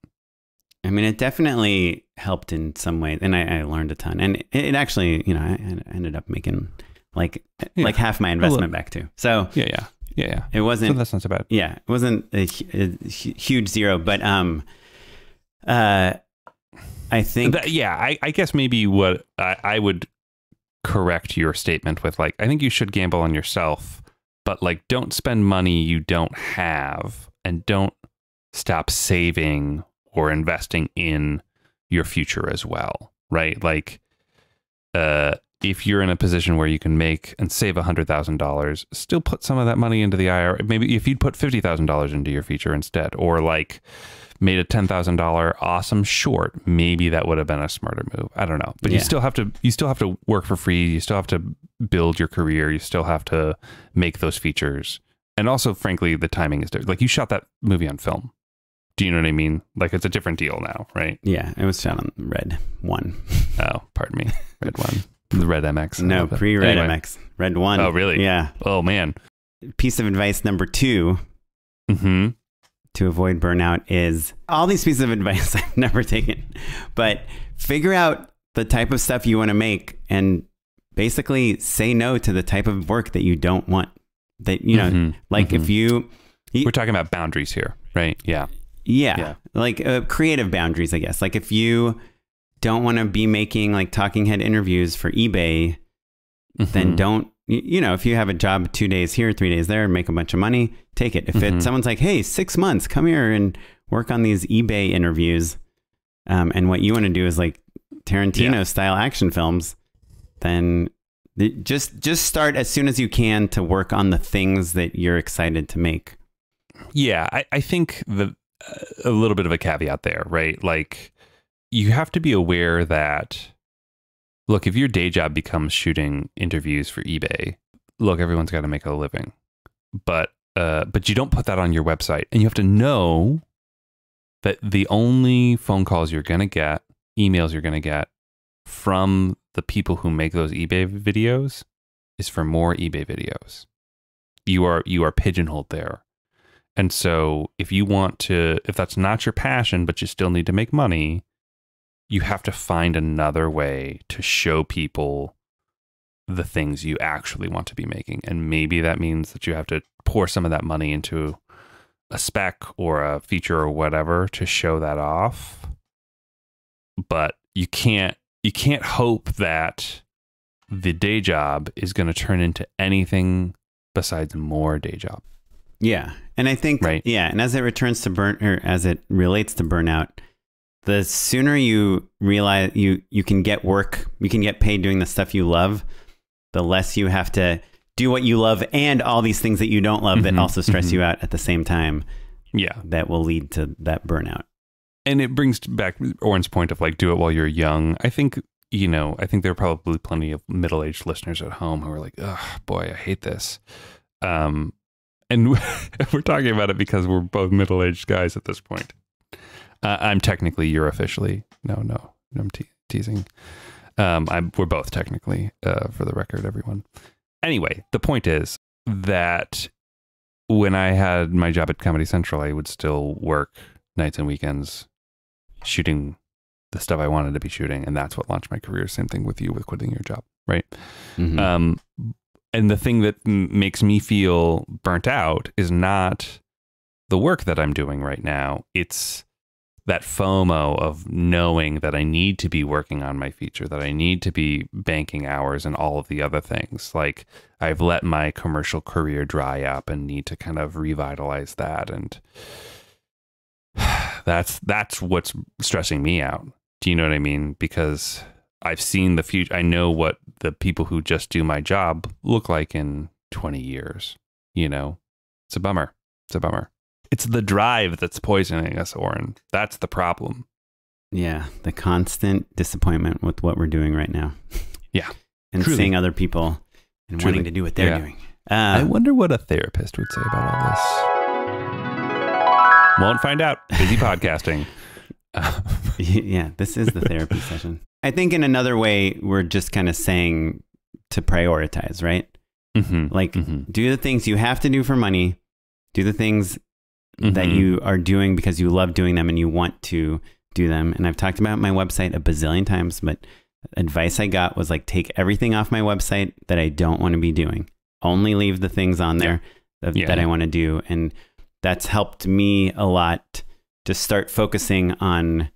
I mean, it definitely helped in some way. And I learned a ton. And it actually, I ended up making like half my investment back too. So Yeah. It wasn't. So that's not so bad. Yeah, it wasn't a huge zero, but I think I guess maybe what I would correct your statement with, like, I think you should gamble on yourself, but like, don't spend money you don't have, and don't stop saving or investing in your future as well, right? Like, if you're in a position where you can make and save $100,000, still put some of that money into the IRA. Maybe if you'd put $50,000 into your future instead, or like made a $10,000 awesome short, maybe that would have been a smarter move. I don't know, but you still have to work for free. You still have to build your career. You still have to make those features. And also, frankly, the timing is different. Like, you shot that movie on film. Do you know what I mean? Like, it's a different deal now, right? Yeah, it was shot on Red 1. Oh, pardon me. Red 1. The Red MX. No, pre-Red MX. Red 1. Oh, really? Yeah. Oh, man. Piece of advice number 2 to avoid burnout is, all these pieces of advice I've never taken, but figure out the type of stuff you want to make and basically say no to the type of work that you don't want. That, you know, like if you... We're talking about boundaries here, right? Yeah. Yeah. Like creative boundaries, I guess. Like, if you don't want to be making like talking head interviews for eBay, then don't, you know, if you have a job 2 days here, 3 days there, make a bunch of money, take it. If someone's like, hey, 6 months, come here and work on these eBay interviews, and what you want to do is like Tarantino style action films, then just start as soon as you can to work on the things that you're excited to make. Yeah, I think a little bit of a caveat there, right? Like, you have to be aware that, look, if your day job becomes shooting interviews for eBay, look, everyone's got to make a living, but you don't put that on your website, and you have to know that the only phone calls you're going to get, emails you're going to get from the people who make those eBay videos is for more eBay videos. You are pigeonholed there. And so if that's not your passion, but you still need to make money, you have to find another way to show people the things you actually want to be making. And maybe that means that you have to pour some of that money into a spec or a feature or whatever to show that off. But you can't hope that the day job is going to turn into anything besides more day job. Yeah. And I think, right. Yeah. And as it relates to burnout, the sooner you realize you can get work, you can get paid doing the stuff you love, the less you have to do what you love and all these things that you don't love that also stress you out at the same time. Yeah. That will lead to that burnout. And it brings back Oren's point of like, do it while you're young. I think, I think there are probably plenty of middle-aged listeners at home who are like, oh boy, I hate this. And we're talking about it because we're both middle-aged guys at this point. I'm technically, you're officially. No, I'm teasing. We're both technically, for the record, everyone. Anyway, the point is that when I had my job at Comedy Central, I would still work nights and weekends shooting the stuff I wanted to be shooting. And that's what launched my career. Same thing with you, with quitting your job, right? And the thing that makes me feel burnt out is not the work that I'm doing right now. It's that FOMO of knowing that I need to be working on my feature, that I need to be banking hours and all of the other things. Like, I've let my commercial career dry up and need to kind of revitalize that. And that's what's stressing me out. Do you know what I mean? Because I've seen the future. I know what the people who just do my job look like in 20 years. It's a bummer. It's the drive that's poisoning us, Oren. That's the problem. Yeah, the constant disappointment with what we're doing right now. Yeah. And truly. Seeing other people and wanting to do what they're doing. I wonder what a therapist would say about all this. Won't find out. Busy podcasting. Yeah, this is the therapy session. I think in another way, we're just kind of saying to prioritize, right? Do the things you have to do for money. Do the things that you are doing because you love doing them and you want to do them. And I've talked about my website a bazillion times, but advice I got was like, take everything off my website that I don't want to be doing. Only leave the things on there that I want to do. And that's helped me a lot to start focusing on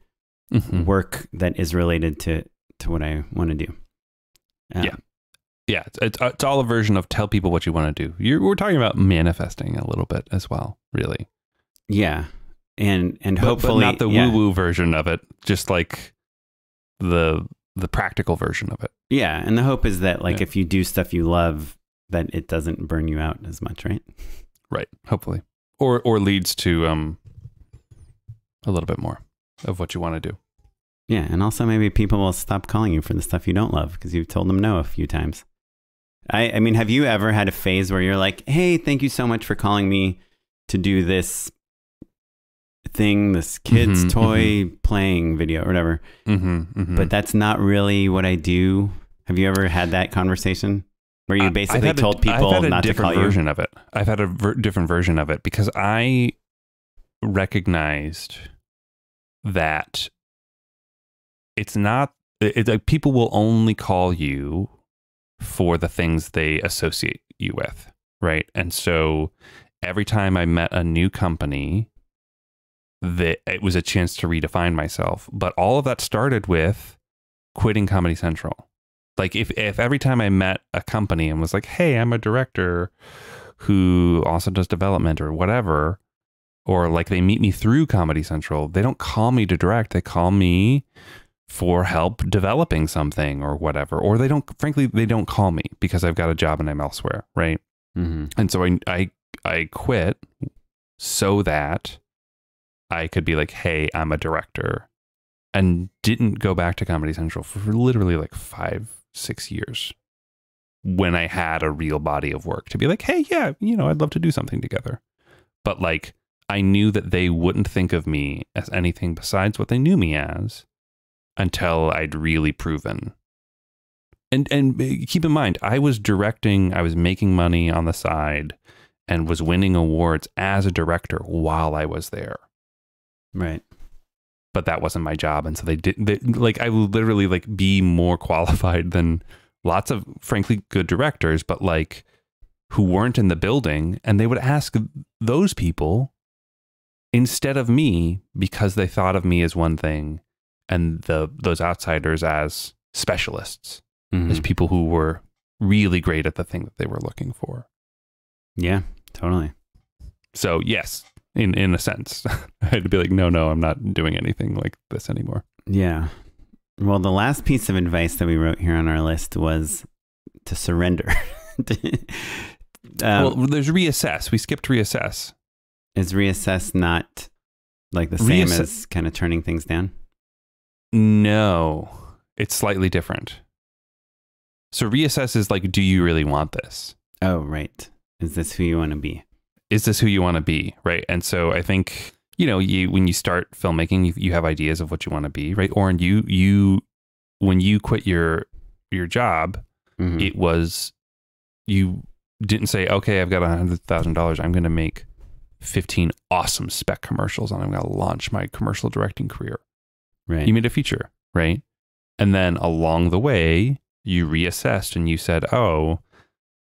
work that is related to what I want to do. Yeah, it's all a version of tell people what you want to do. We're talking about manifesting a little bit as well, really. Yeah, and hopefully but not the woo-woo version of it, just like the practical version of it. Yeah, and the hope is that like if you do stuff you love, that it doesn't burn you out as much, right? Right, hopefully, or leads to a little bit more of what you want to do. Yeah, and also maybe people will stop calling you for the stuff you don't love because you've told them no a few times. I mean, have you ever had a phase where you're like, hey, thank you so much for calling me to do this thing, this kid's toy playing video or whatever, but that's not really what I do? Have you ever had that conversation where you basically told people not to call you? I've had a different version of it because I recognized that it's not, like people will only call you for the things they associate you with, right? And so every time I met a new company, it was a chance to redefine myself. But all of that started with quitting Comedy Central. Like if every time I met a company and was like, hey, I'm a director who also does development or whatever, or like they meet me through Comedy Central, they don't call me to direct, they call me for help developing something or whatever, or they don't call me because I've got a job and I'm elsewhere, right? And so I quit so that I could be like, hey, I'm a director, and didn't go back to Comedy Central for literally like 5-6 years when I had a real body of work to be like, hey, yeah, I'd love to do something together. But like, I knew that they wouldn't think of me as anything besides what they knew me as until I'd really proven. And keep in mind, I was directing, I was making money on the side and was winning awards as a director while I was there. Right. But that wasn't my job. And so I would literally like be more qualified than lots of frankly good directors, but like who weren't in the building, and they would ask those people instead of me because they thought of me as one thing and those outsiders as specialists, as people who were really great at the thing that they were looking for. Yeah, totally. So yes, in a sense, I had to be like, no, I'm not doing anything like this anymore. Yeah. Well, the last piece of advice that we wrote here on our list was to surrender. Well, there's reassess. We skipped reassess. Is reassess not like the same as kind of turning things down? No, it's slightly different. So reassess is like, do you really want this? Oh, right. Is this who you want to be? Is this who you want to be? Right. And so I think, when you start filmmaking, you have ideas of what you want to be, right? Oren, when you quit your job, it was, you didn't say, okay, I've got $100,000. I'm going to make 15 awesome spec commercials and I'm going to launch my commercial directing career. Right. You made a feature, right? And then along the way, you reassessed and you said, oh,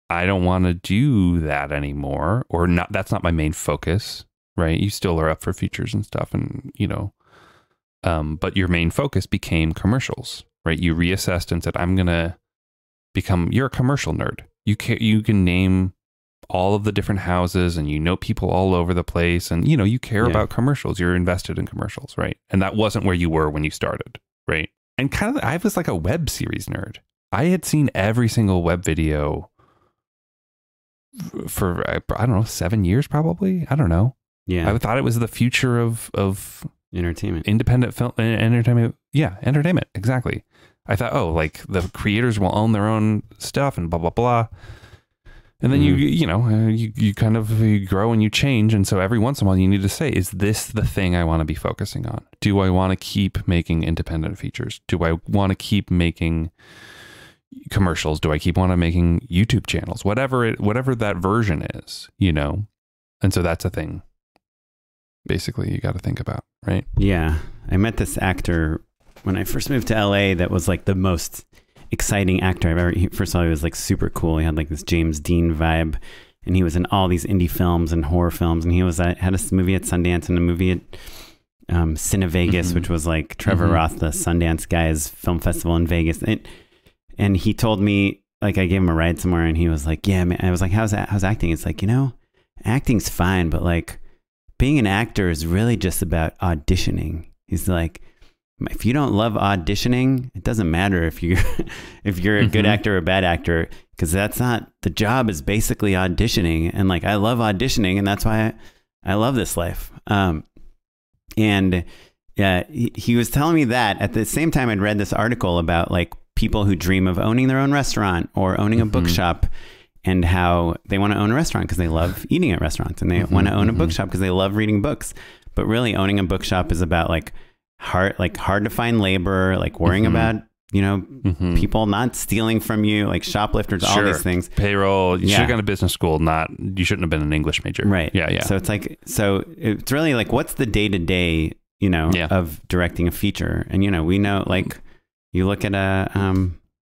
I don't want to do that anymore, or not. That's not my main focus, right? You still are up for features and stuff, and but your main focus became commercials, right? You reassessed and said, I'm gonna you're a commercial nerd. You can name all of the different houses, and people all over the place, and you care about commercials. You're invested in commercials, right? And that wasn't where you were when you started, right? And I was like a web series nerd. I had seen every single web video for, I don't know, 7 years probably. I don't know. Yeah. I thought it was the future of entertainment, independent film, entertainment. Yeah. Entertainment. Exactly. I thought, oh, like the creators will own their own stuff and blah, blah, blah. And then you kind of grow and you change. And so every once in a while you need to say, is this the thing I want to be focusing on? Do I want to keep making independent features? Do I want to keep making commercials? Do I keep on making YouTube channels? Whatever that version is, And so that's a thing basically you got to think about, right? Yeah. I met this actor when I first moved to LA that was like the most exciting actor I've ever. First of all, he was like super cool. He had like this James Dean vibe, and he was in all these indie films and horror films, and he was had a movie at Sundance and a movie at Cine Vegas, which was like Trevor Roth, the Sundance guy's film festival in Vegas. And he told me, like, I gave him a ride somewhere, and he was like, yeah, man. I was like, how's acting? It's like, acting's fine, but like being an actor is really just about auditioning. He's like, if you don't love auditioning, it doesn't matter if you're a good actor or a bad actor, because that's not, the job is basically auditioning. And like, I love auditioning, and that's why I love this life. And he was telling me that at the same time I'd read this article about like people who dream of owning their own restaurant or owning a bookshop, and how they want to own a restaurant because they love eating at restaurants, and they want to own a bookshop because they love reading books. But really, owning a bookshop is about like hard to find labor, like worrying about, people not stealing from you, like shoplifters, all these things. Payroll. You should have gone to business school. You shouldn't have been an English major. Right. Yeah. So it's like, it's really like, what's the day to day, of directing a feature? And, we know, like, you look at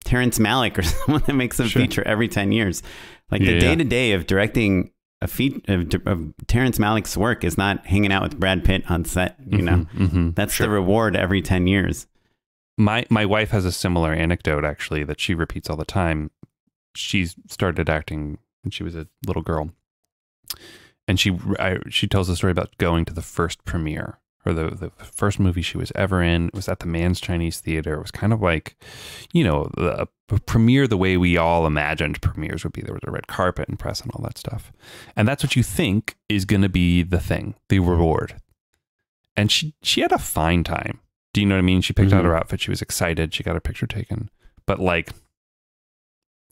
Terrence Malick or someone that makes a feature every 10 years. Like the day to day of directing a of Terrence Malick's work is not hanging out with Brad Pitt on set, That's the reward every 10 years. My wife has a similar anecdote, actually, that she repeats all the time. She started acting when she was a little girl, and she tells the story about going to the first premiere, or the first movie she was ever in. It was at the Mann's Chinese Theater. It was kind of like, a premiere the way we all imagined premieres would be. There was a red carpet and press and all that stuff. And that's what you think is going to be the thing, the reward. And she had a fine time. Do you know what I mean? She picked out her outfit. She was excited. She got her picture taken. But like,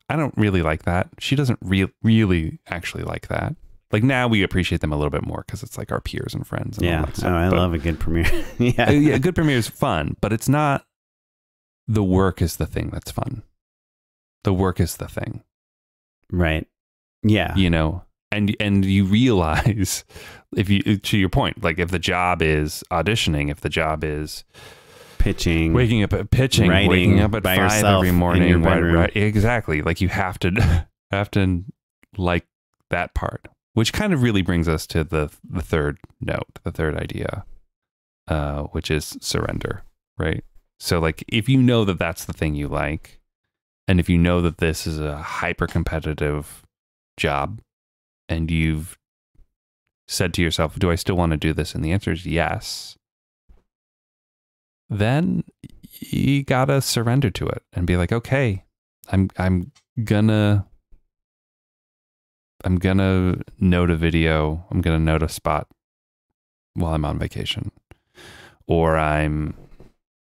I don't really like that. She doesn't really actually like that. Like now we appreciate them a little bit more because it's like our peers and friends. And all that stuff. I love a good premiere. A good premiere is fun, but it's not, the work is the thing that's fun. The work is the thing. Right. Yeah. And you realize, to your point, like if the job is auditioning, if the job is pitching, waking up at waking up at 5 every morning, right, exactly. Like you have to like that part, which kind of really brings us to the third note, the third idea, which is surrender, right? So like, if you know that that's the thing you like, and if you know that this is a hyper competitive job, and you've said to yourself, do I still want to do this? And the answer is yes. Then you gotta surrender to it and be like, okay, I'm gonna note a video. I'm gonna note a spot while I'm on vacation, or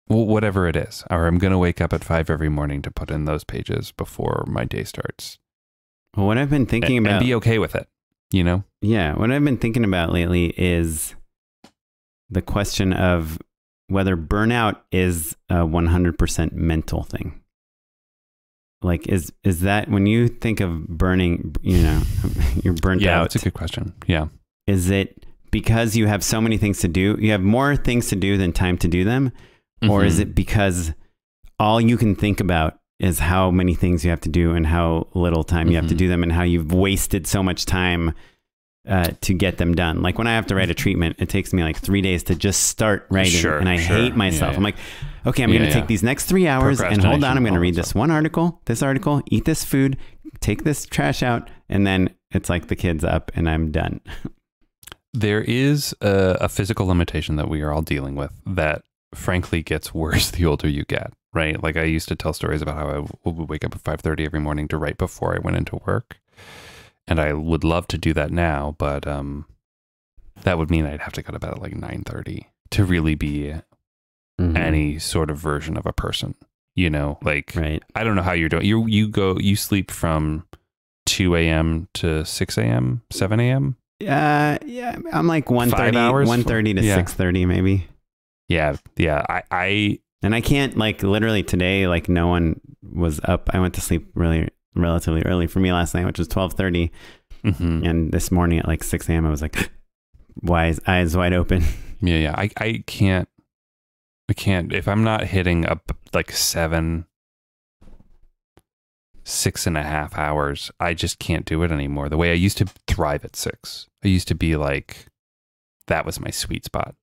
whatever it is, or I'm gonna wake up at 5 every morning to put in those pages before my day starts. Well, what I've been thinking about, and be okay with it, Yeah, what I've been thinking about lately is the question of whether burnout is a 100% mental thing. Like, is that when you think of burning, you're burnt out? Yeah, that's a good question. Yeah. Is it because you have so many things to do? You have more things to do than time to do them? Or is it because all you can think about is how many things you have to do and how little time you have to do them, and how you've wasted so much time to get them done? Like when I have to write a treatment, it takes me like 3 days to just start writing, and I hate myself. I'm like, okay, I'm going to take these next 3 hours and hold on. I'm going to read this one article, eat this food, take this trash out, and then it's like the kid's up and I'm done. There is a physical limitation that we are all dealing with that frankly gets worse the older you get, right? Like I used to tell stories about how I would wake up at 5:30 every morning to write before I went into work. And I would love to do that now, but that would mean I'd have to go to bed at like 9:30 to really be any sort of version of a person, like, right. I don't know how you're doing. You sleep from 2 a.m. to 6 a.m., 7 a.m.? Yeah, I'm like 1:30 to 6:30 maybe. Yeah. And I can't, like, literally today, like no one was up. I went to sleep relatively early for me last night, which was 12:30. And this morning at like 6 a.m. I was like, eyes wide open. Yeah. I can't, if I'm not hitting up like 7, 6.5 hours. I just can't do it anymore. The way I used to thrive at 6. I used to be like, that was my sweet spot.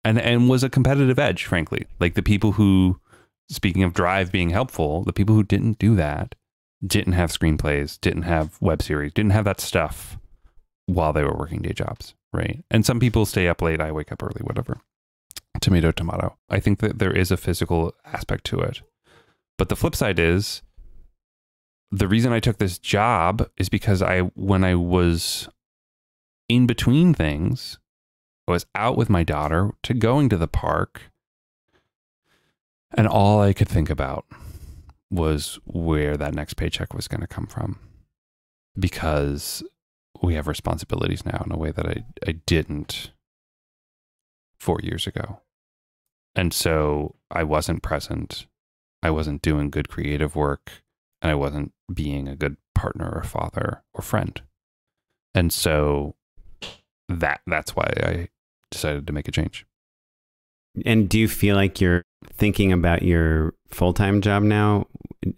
And was a competitive edge, frankly. Like the people who, speaking of drive being helpful, the people who didn't do that didn't have screenplays, didn't have web series, didn't have that stuff while they were working day jobs, right? And some people stay up late, I wake up early, whatever. Tomato, tomato. I think that there is a physical aspect to it. But the flip side is, the reason I took this job is because when I was in between things, I was out with my daughter to going to the park, and all I could think about was where that next paycheck was going to come from, because we have responsibilities now in a way that I didn't 4 years ago. And so I wasn't present. I wasn't doing good creative work, and I wasn't being a good partner or father or friend. And so that's why I decided to make a change. And do you feel like you're thinking about your full-time job now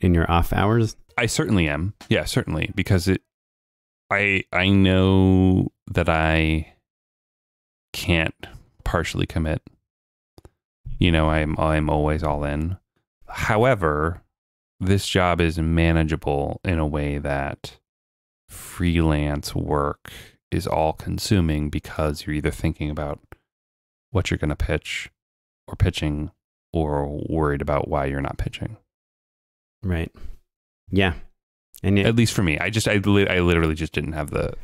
in your off hours? I certainly am. Yeah, certainly. Because I know that I can't partially commit. You know, I'm always all in. However, this job is manageable in a way that freelance work is all consuming, because you're either thinking about what you're going to pitch or pitching, or worried about why you're not pitching. Right. Yeah. And at least for me, I literally just didn't have the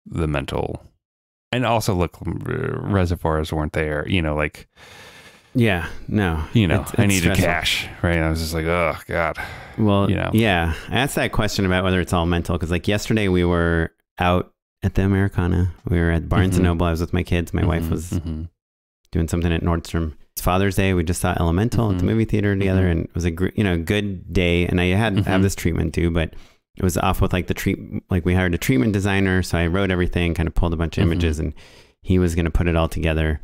mental, and also look, reservoirs weren't there, you know, like, yeah, no, you know, I needed stressful. cash, right? I was just like, oh God. Well, you know, yeah, I asked that question about whether it's all mental, because like yesterday we were out at the Americana. We were at Barnes and Noble. I was with my kids. My wife was doing something at Nordstrom. It's Father's Day. We just saw Elemental at the movie theater together, and it was a good day. And I had have this treatment too, but it was off with like we hired a treatment designer, so I wrote everything, kind of pulled a bunch of images, and he was going to put it all together.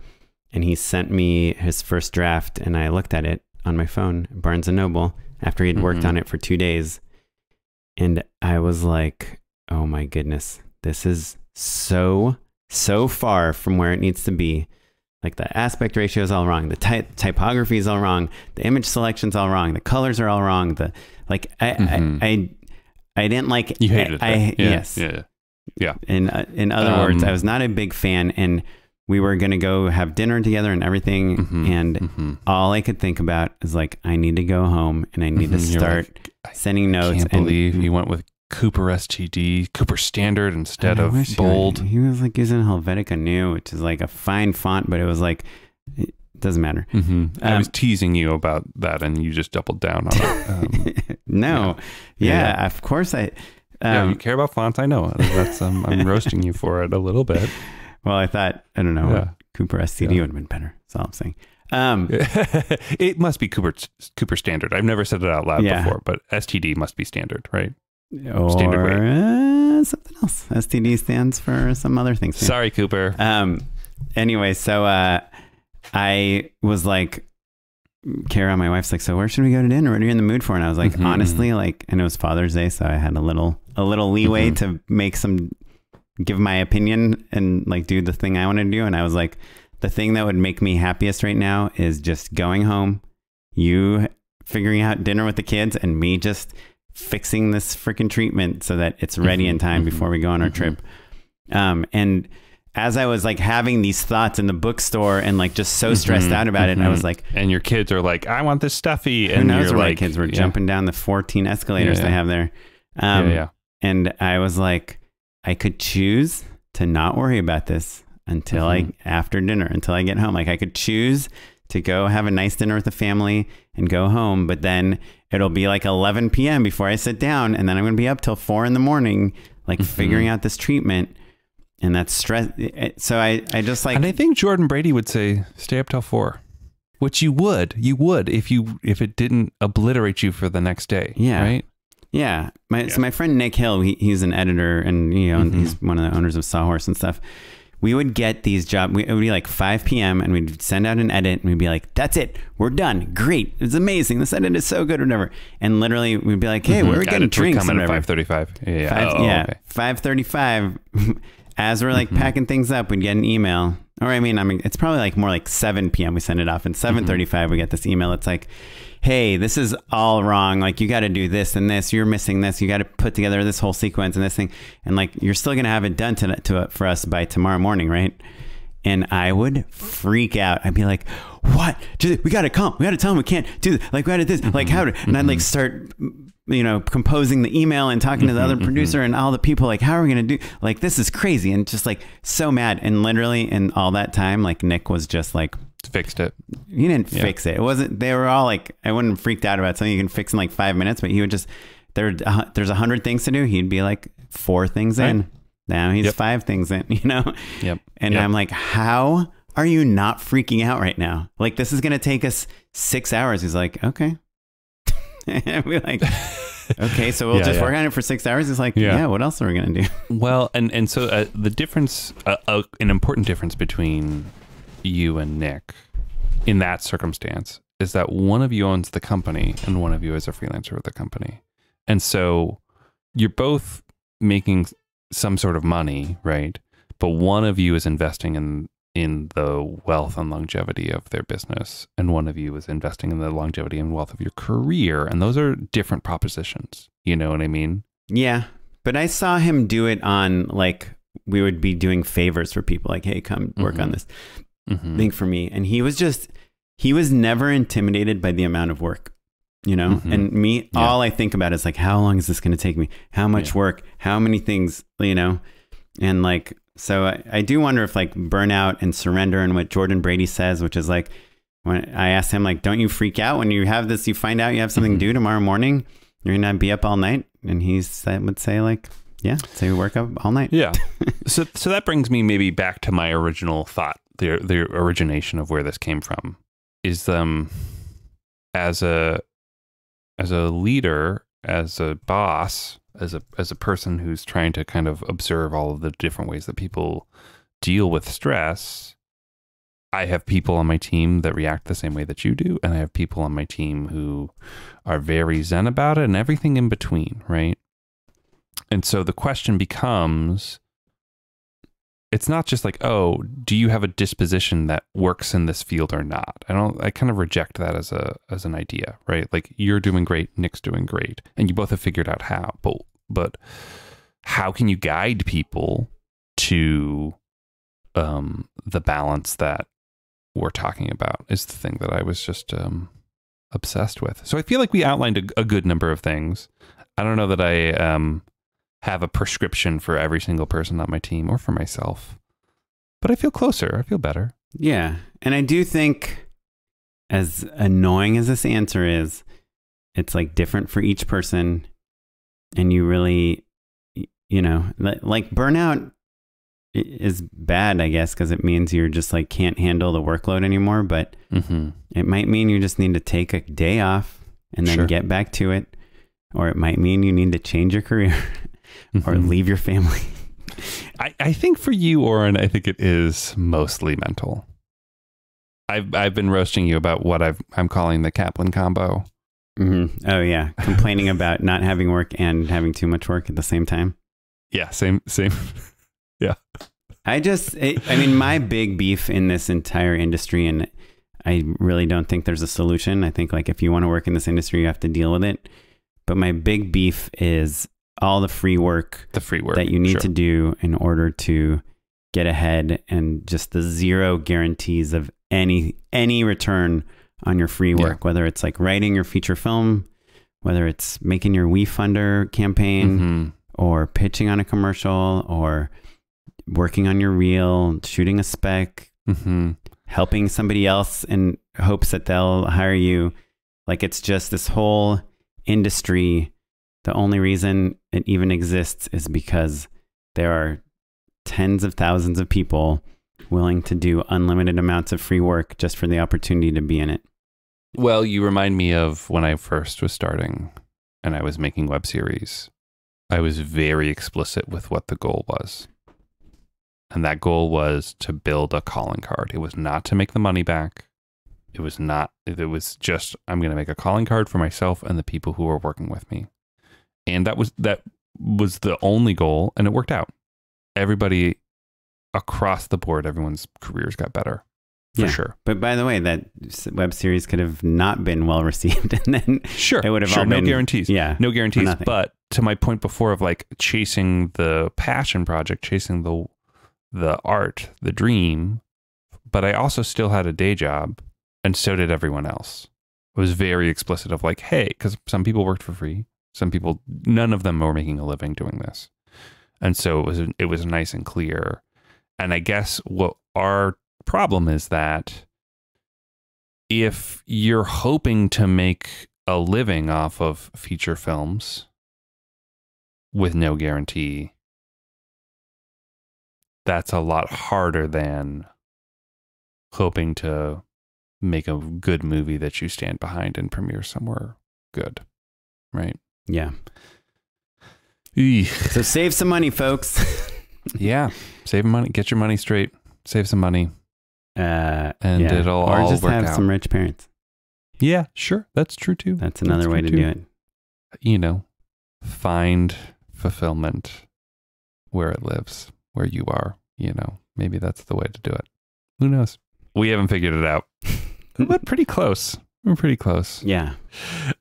And he sent me his first draft, and I looked at it on my phone, Barnes and Noble, after he'd worked on it for 2 days, and I was like, oh my goodness, this is so far from where it needs to be. Like the aspect ratio is all wrong. The typography is all wrong. The image selection's all wrong. The colors are all wrong. I didn't like. You hated it. Yes. Yeah. In other words, I was not a big fan, and we were going to go have dinner together and everything. And all I could think about is like, I need to go home and I need to start sending notes. I can't believe you went with Cooper STD, Cooper Standard instead of bold. He was like using Helvetica New, which is like a fine font, but it was like, it doesn't matter. I was teasing you about that, and you just doubled down on it. No. Yeah, of course I... you care about fonts, I know. That's I'm roasting you for it a little bit. Well, I thought, I don't know, Cooper STD would have been better. That's all I'm saying. It must be Cooper Standard. I've never said it out loud before, but STD must be standard, right? Or standard weight. Something else. STD stands for some other things. Sorry, Cooper. Anyway, so I was like, Kara, my wife's like, so where should we go to dinner? What are you in the mood for? And I was like, honestly, like, and it was Father's Day, so I had a little leeway to give my opinion and like do the thing I want to do. And I was like, the thing that would make me happiest right now is just going home, you figuring out dinner with the kids, and me just fixing this freaking treatment so that it's ready in time before we go on our trip. And as I was like having these thoughts in the bookstore and like just so stressed out about it, I was like, and your kids are like, I want this stuffy. And who knows you're where like, my kids were jumping down the 14 escalators they have there. And I was like, I could choose to not worry about this until after dinner, until I get home. Like I could choose to go have a nice dinner with the family and go home, but then it'll be like 11 p.m. before I sit down, and then I'm going to be up till 4 a.m, like figuring out this treatment, and that's stress. So I just like, and I think Jordan Brady would say, stay up till 4, which you would if it didn't obliterate you for the next day. Yeah. Right. Yeah. So my friend Nick Hill, he's an editor, and you know, he's one of the owners of Sawhorse and stuff. we would get these jobs. It would be like 5 p.m. and we'd send out an edit and we'd be like, that's it. We're done. Great. It's amazing. This edit is so good or whatever. And literally we'd be like, hey, where are we getting drinks? Coming at 5:35. Yeah. Okay. 5:35. As we're like packing things up, we'd get an email. Or I mean, it's probably like more like 7 p.m. we send it off. And 7:35 we get this email. It's like, hey, this is all wrong. Like, you got to do this and this. You're missing this. You got to put together this whole sequence and this thing. And like, you're still going to have it done for us by tomorrow morning, right? And I would freak out. I'd be like, what? We got to come. We got to tell them we can't do this. Like, we got to do this. Like, how? And I'd like start, composing the email and talking to the other producer and all the people. Like, how are we going to do? Like, this is crazy. And just like so mad. And literally in all that time, like Nick was just like, fixed it. He didn't fix it. It wasn't, they were all like, I wouldn't have freaked out about something you can fix in like 5 minutes, but he would just, there's 100 things to do. He'd be like 4 things in. Now he's 5 things in, Yep. And I'm like, how are you not freaking out right now? Like, this is going to take us 6 hours. He's like, okay. And we're like, okay, so we'll just work on it for 6 hours. He's like, what else are we going to do? Well, and so the difference, an important difference between you and Nick in that circumstance is that one of you owns the company and one of you is a freelancer with the company. And so you're both making some sort of money, right? But one of you is investing in the wealth and longevity of their business, and one of you is investing in the longevity and wealth of your career. And those are different propositions. You know what I mean? Yeah. But I saw him do it on, like, we would be doing favors for people, like, hey, come work on this thing for me. And he was never intimidated by the amount of work, and me, all I think about is like, how long is this going to take me? How much work? How many things, and like, so I do wonder if like burnout and surrender and what Jordan Brady says, which is like, when I asked him, like, don't you freak out when you have this, you find out you have something to do tomorrow morning, you're going to be up all night. And would say like, say we work up all night. Yeah. So that brings me maybe back to my original thought. The origination of where this came from is as a leader, as a boss, as a person who's trying to kind of observe all of the different ways that people deal with stress. I have people on my team that react the same way that you do, and I have people on my team who are very zen about it, and everything in between, right? And so the question becomes, it's not just like, oh, do you have a disposition that works in this field or not? I kind of reject that as an idea, right? Like, you're doing great, Nick's doing great, and you both have figured out how, but how can you guide people to the balance that we're talking about is the thing that I was just obsessed with. So I feel like we outlined a good number of things. I don't know that I have a prescription for every single person on my team or for myself, but I feel closer. I feel better. Yeah. And I do think, as annoying as this answer is, it's like different for each person. And you really, like burnout is bad, I guess, because it means you're just like can't handle the workload anymore. But it might mean you just need to take a day off and then get back to it. Or it might mean you need to change your career or leave your family. I think for you, Oren, I think it is mostly mental. I've been roasting you about what I'm calling the Kaplan combo. Oh yeah, complaining about not having work and having too much work at the same time. Yeah, same. Yeah. I mean, my big beef in this entire industry, and I really don't think there's a solution. I think like if you want to work in this industry, you have to deal with it. But my big beef is all the free work that you need to do in order to get ahead, and just the zero guarantees of any return on your free work, whether it's like writing your feature film, whether it's making your WeFunder campaign or pitching on a commercial or working on your reel, shooting a spec, helping somebody else in hopes that they'll hire you. Like, it's just this whole industry. The only reason it even exists is because there are tens of thousands of people willing to do unlimited amounts of free work just for the opportunity to be in it. Well, you remind me of when I first was starting and I was making web series. I was very explicit with what the goal was. And that goal was to build a calling card. It was not to make the money back. It was just, I'm going to make a calling card for myself and the people who are working with me. And that was the only goal, and it worked out. Everybody across the board, everyone's careers got better. For sure. But by the way, that web series could have not been well received, and then it would have all been, no guarantees. Yeah, no guarantees. But to my point before of like chasing the passion project, chasing the art, the dream, but I also still had a day job, and so did everyone else. I was very explicit of like, hey, because some people worked for free, some people, none of them were making a living doing this, and so it was nice and clear. And I guess what our problem is that if you're hoping to make a living off of feature films with no guarantee, that's a lot harder than hoping to make a good movie that you stand behind and premiere somewhere good, right? Yeah. Eesh. So save some money, folks. Yeah, save money, get your money straight, save some money. And it'll or all just work have out. some rich parents. Yeah, sure. That's true too. That's another way to do it. You know, find fulfillment where it lives, where you are. You know, maybe that's the way to do it. Who knows? We haven't figured it out, but pretty close. We're pretty close. Yeah.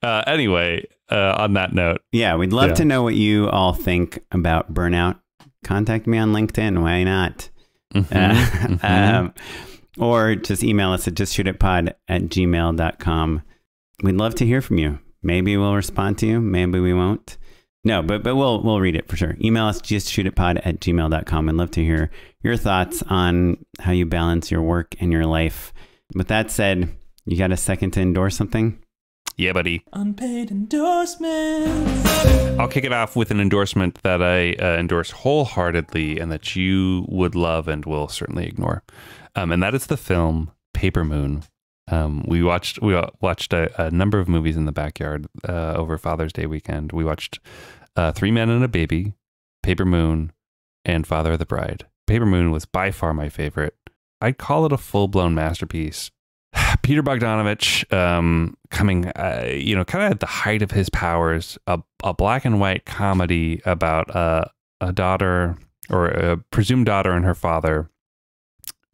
Anyway, on that note. Yeah, we'd love to know what you all think about Burnout. Contact me on LinkedIn. Why not? Or just email us at justshootitpod@gmail.com. We'd love to hear from you. Maybe we'll respond to you. Maybe we won't. No, but we'll read it for sure. Email us justshootitpod@gmail.com. I'd love to hear your thoughts on how you balance your work and your life. With that said, you got a second to endorse something? Yeah, buddy. Unpaid endorsements. I'll kick it off with an endorsement that I endorse wholeheartedly and that you would love and will certainly ignore. And that is the film Paper Moon. We watched a number of movies in the backyard over Father's Day weekend. We watched Three Men and a Baby, Paper Moon, and Father of the Bride. Paper Moon was by far my favorite. I'd call it a full-blown masterpiece. Peter Bogdanovich coming, kind of at the height of his powers, a black and white comedy about a daughter or a presumed daughter and her father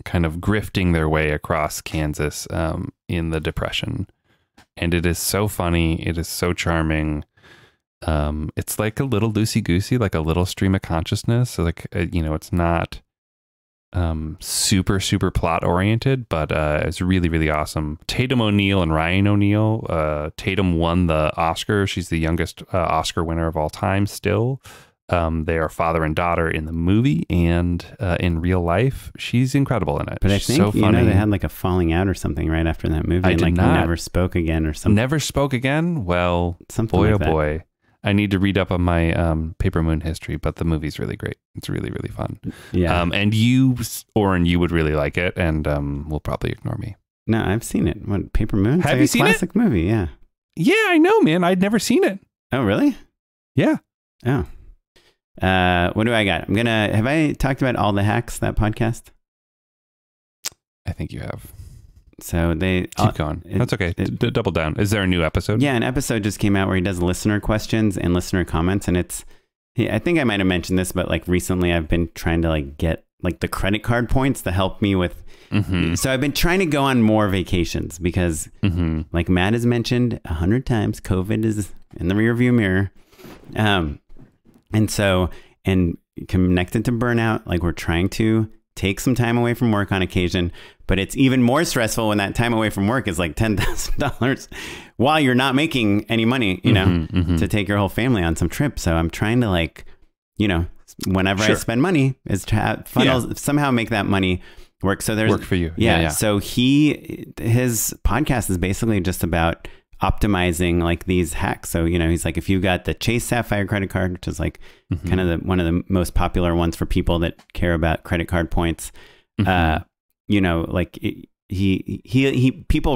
kind of grifting their way across Kansas in the Depression. And it is so funny. It is so charming. It's like a little loosey-goosey, like a little stream of consciousness. So like, it's not super plot oriented, but it's really, really awesome. Tatum O'Neal and Ryan O'Neal. Tatum won the Oscar. She's the youngest Oscar winner of all time still. They are father and daughter in the movie, and in real life, she's incredible in it. But she's I think, so funny. they had like a falling out or something right after that movie. I did like not. Never spoke again or something. Never spoke again? Well, Something boy, like oh that. boy. I need to read up on my Paper Moon history, but the movie's really great. It's really, really fun. Yeah. And you, Oren, you would really like it, and will probably ignore me. No, I've seen it. What, Paper Moon? It's Have like you a seen it? classic movie, yeah. Yeah, I know, man. I'd never seen it. Oh, really? Yeah. Oh. What do I got? Have I talked about All the Hacks, that podcast? I think you have. So they Keep going. That's okay. Double down. Is there a new episode? Yeah, an episode just came out where he does listener questions and listener comments, and I think I might have mentioned this, but like recently I've been trying to like get like the credit card points to help me with. So I've been trying to go on more vacations because, like Matt has mentioned 100 times, COVID is in the rearview mirror, and connected to burnout, like we're trying to take some time away from work on occasion, but it's even more stressful when that time away from work is like $10,000 while you're not making any money, to take your whole family on some trip. So I'm trying to whenever I spend money is to have somehow make that money work. So there's work for you. Yeah. So his podcast is basically just about optimizing like these hacks. So, he's like, if you got the Chase Sapphire credit card, which is like kind of one of the most popular ones for people that care about credit card points, people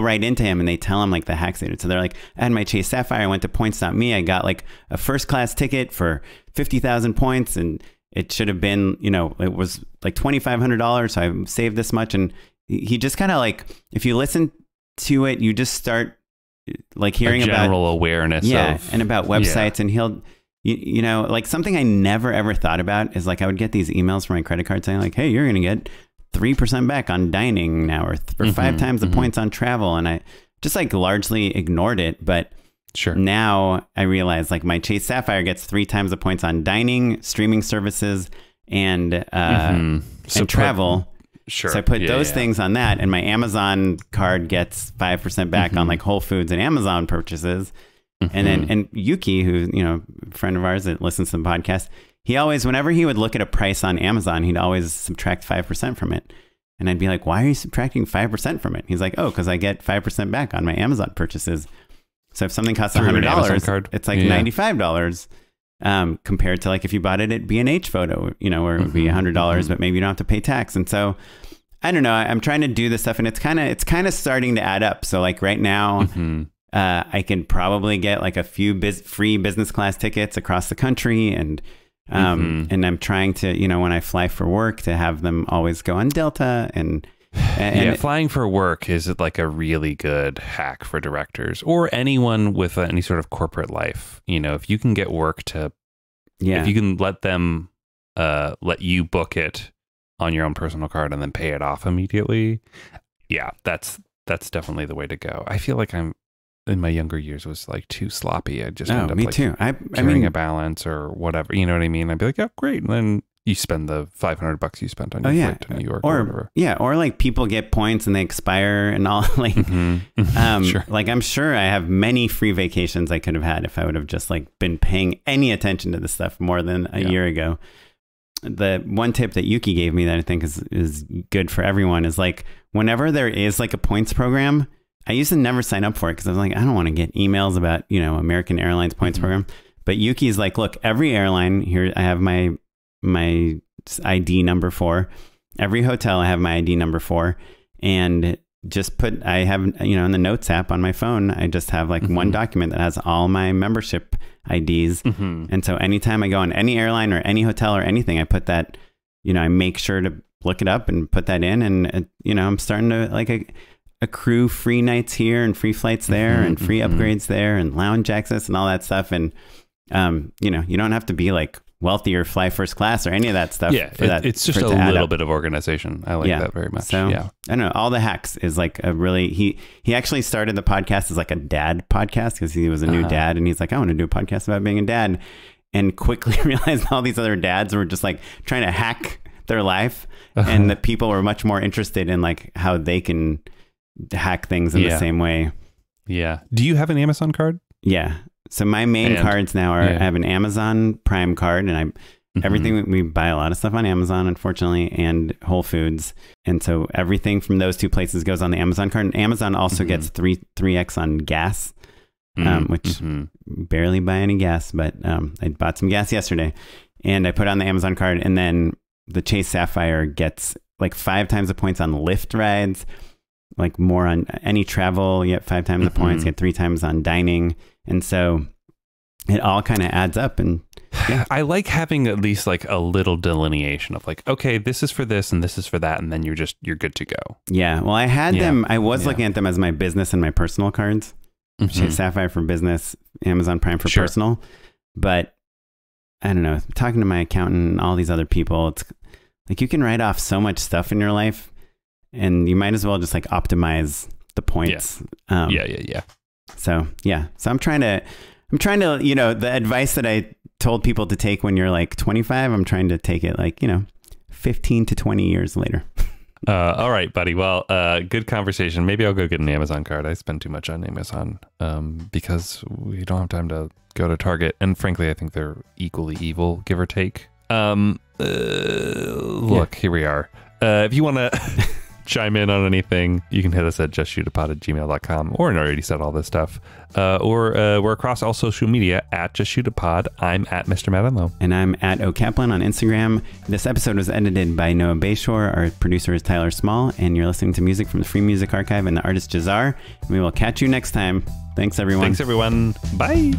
write into him and they tell him like the hacks they did. So they're like, I had my Chase Sapphire. I went to points.me. I got like a first class ticket for 50,000 points. And it should have been, you know, it was like $2,500. So I saved this much. And he just kind of like, if you listen to it, you just start like hearing a about general awareness. And about websites. And he'll, you know, like something I never ever thought about is like, I would get these emails from my credit card saying like, hey, you're going to get 3% back on dining now, or 5 times the points on travel. And I just like largely ignored it. But now I realize like my Chase Sapphire gets 3 times the points on dining, streaming services, and travel. So I put those things on that, and my Amazon card gets 5% back on like Whole Foods and Amazon purchases. And then, and Yuki, who's, you know, a friend of ours that listens to the podcast, he always, whenever he would look at a price on Amazon, he'd always subtract 5% from it. And I'd be like, why are you subtracting 5% from it? He's like, oh, because I get 5% back on my Amazon purchases. So if something costs $100, it's like $95 compared to like if you bought it at B&H Photo, you know, where it would be $100, but maybe you don't have to pay tax. And so I don't know, I'm trying to do this stuff, and it's kind of starting to add up. So like right now, I can probably get like a few free business class tickets across the country, and I'm trying to, you know, when I fly for work, to have them always go on Delta, and flying for work is like a really good hack for directors or anyone with any sort of corporate life. You know, if you can get work to, if you can let them let you book it on your own personal card and then pay it off immediately, that's definitely the way to go. I feel like I'm, in my younger years, was like too sloppy. I just end up me like too. carrying a balance or whatever. You know what I mean? I'd be like, yeah, great. And then you spend the $500 you spent on your flight to New York or whatever. Yeah, or like people get points and they expire and all. Like, like I'm sure I have many free vacations I could have had if I would have just like been paying any attention to this stuff more than a year ago. The one tip that Yuki gave me that I think is good for everyone is like, whenever there is like a points program, I used to never sign up for it because I was like, I don't want to get emails about, you know, American Airlines points program. But Yuki's like, look, every airline here, I have my ID number for. Every hotel, I have my ID number for. And just I have, you know, in the Notes app on my phone, I just have like one document that has all my membership IDs. And so anytime I go on any airline or any hotel or anything, I put that, you know, I make sure to look it up and put that in. And, you know, I'm starting to like accrue free nights here and free flights there and free upgrades there and lounge access and all that stuff. And, you know, you don't have to be like wealthy or fly first class or any of that stuff. Yeah, it's just a little bit of organization. I like that very much. So, I don't know, All the Hacks is like a really, he actually started the podcast as like a dad podcast because he was a new dad, and he's like, I want to do a podcast about being a dad, and quickly realized all these other dads were just like trying to hack their life, and that people were much more interested in like how they can hack things in the same way. Yeah. Do you have an Amazon card? Yeah. So my main cards now are, I have an Amazon Prime card, and everything, we buy a lot of stuff on Amazon, unfortunately, and Whole Foods. And so everything from those two places goes on the Amazon card. And Amazon also gets 3x on gas, which barely buy any gas, but I bought some gas yesterday and I put on the Amazon card, and then the Chase Sapphire gets like 5 times the points on Lyft rides, like more on any travel, you get 5 times the points, get 3 times on dining. And so it all kind of adds up. And I like having at least like a little delineation of like, okay, this is for this and this is for that. And then you're good to go. Yeah. Well, I had them, I was looking at them as my business and my personal cards. Chase Sapphire for business, Amazon Prime for personal. But I don't know, talking to my accountant and all these other people, it's like you can write off so much stuff in your life, and you might as well just like optimize the points. So I'm trying to, you know, the advice that I told people to take when you're like 25, I'm trying to take it like, you know, 15 to 20 years later. All right, buddy. Well, good conversation. Maybe I'll go get an Amazon card. I spend too much on Amazon because we don't have time to go to Target. And frankly, I think they're equally evil, give or take. Look, here we are. If you want to chime in on anything, you can hit us at justshootapod@gmail.com. Oren already said all this stuff. Or we're across all social media at justshootapod. I'm at Mr. Madanlo. And I'm at O'Kaplan on Instagram. This episode was edited by Noah Bayshore. Our producer is Tyler Small. And you're listening to music from the Free Music Archive and the artist Jazar. And we will catch you next time. Thanks, everyone. Thanks, everyone. Bye.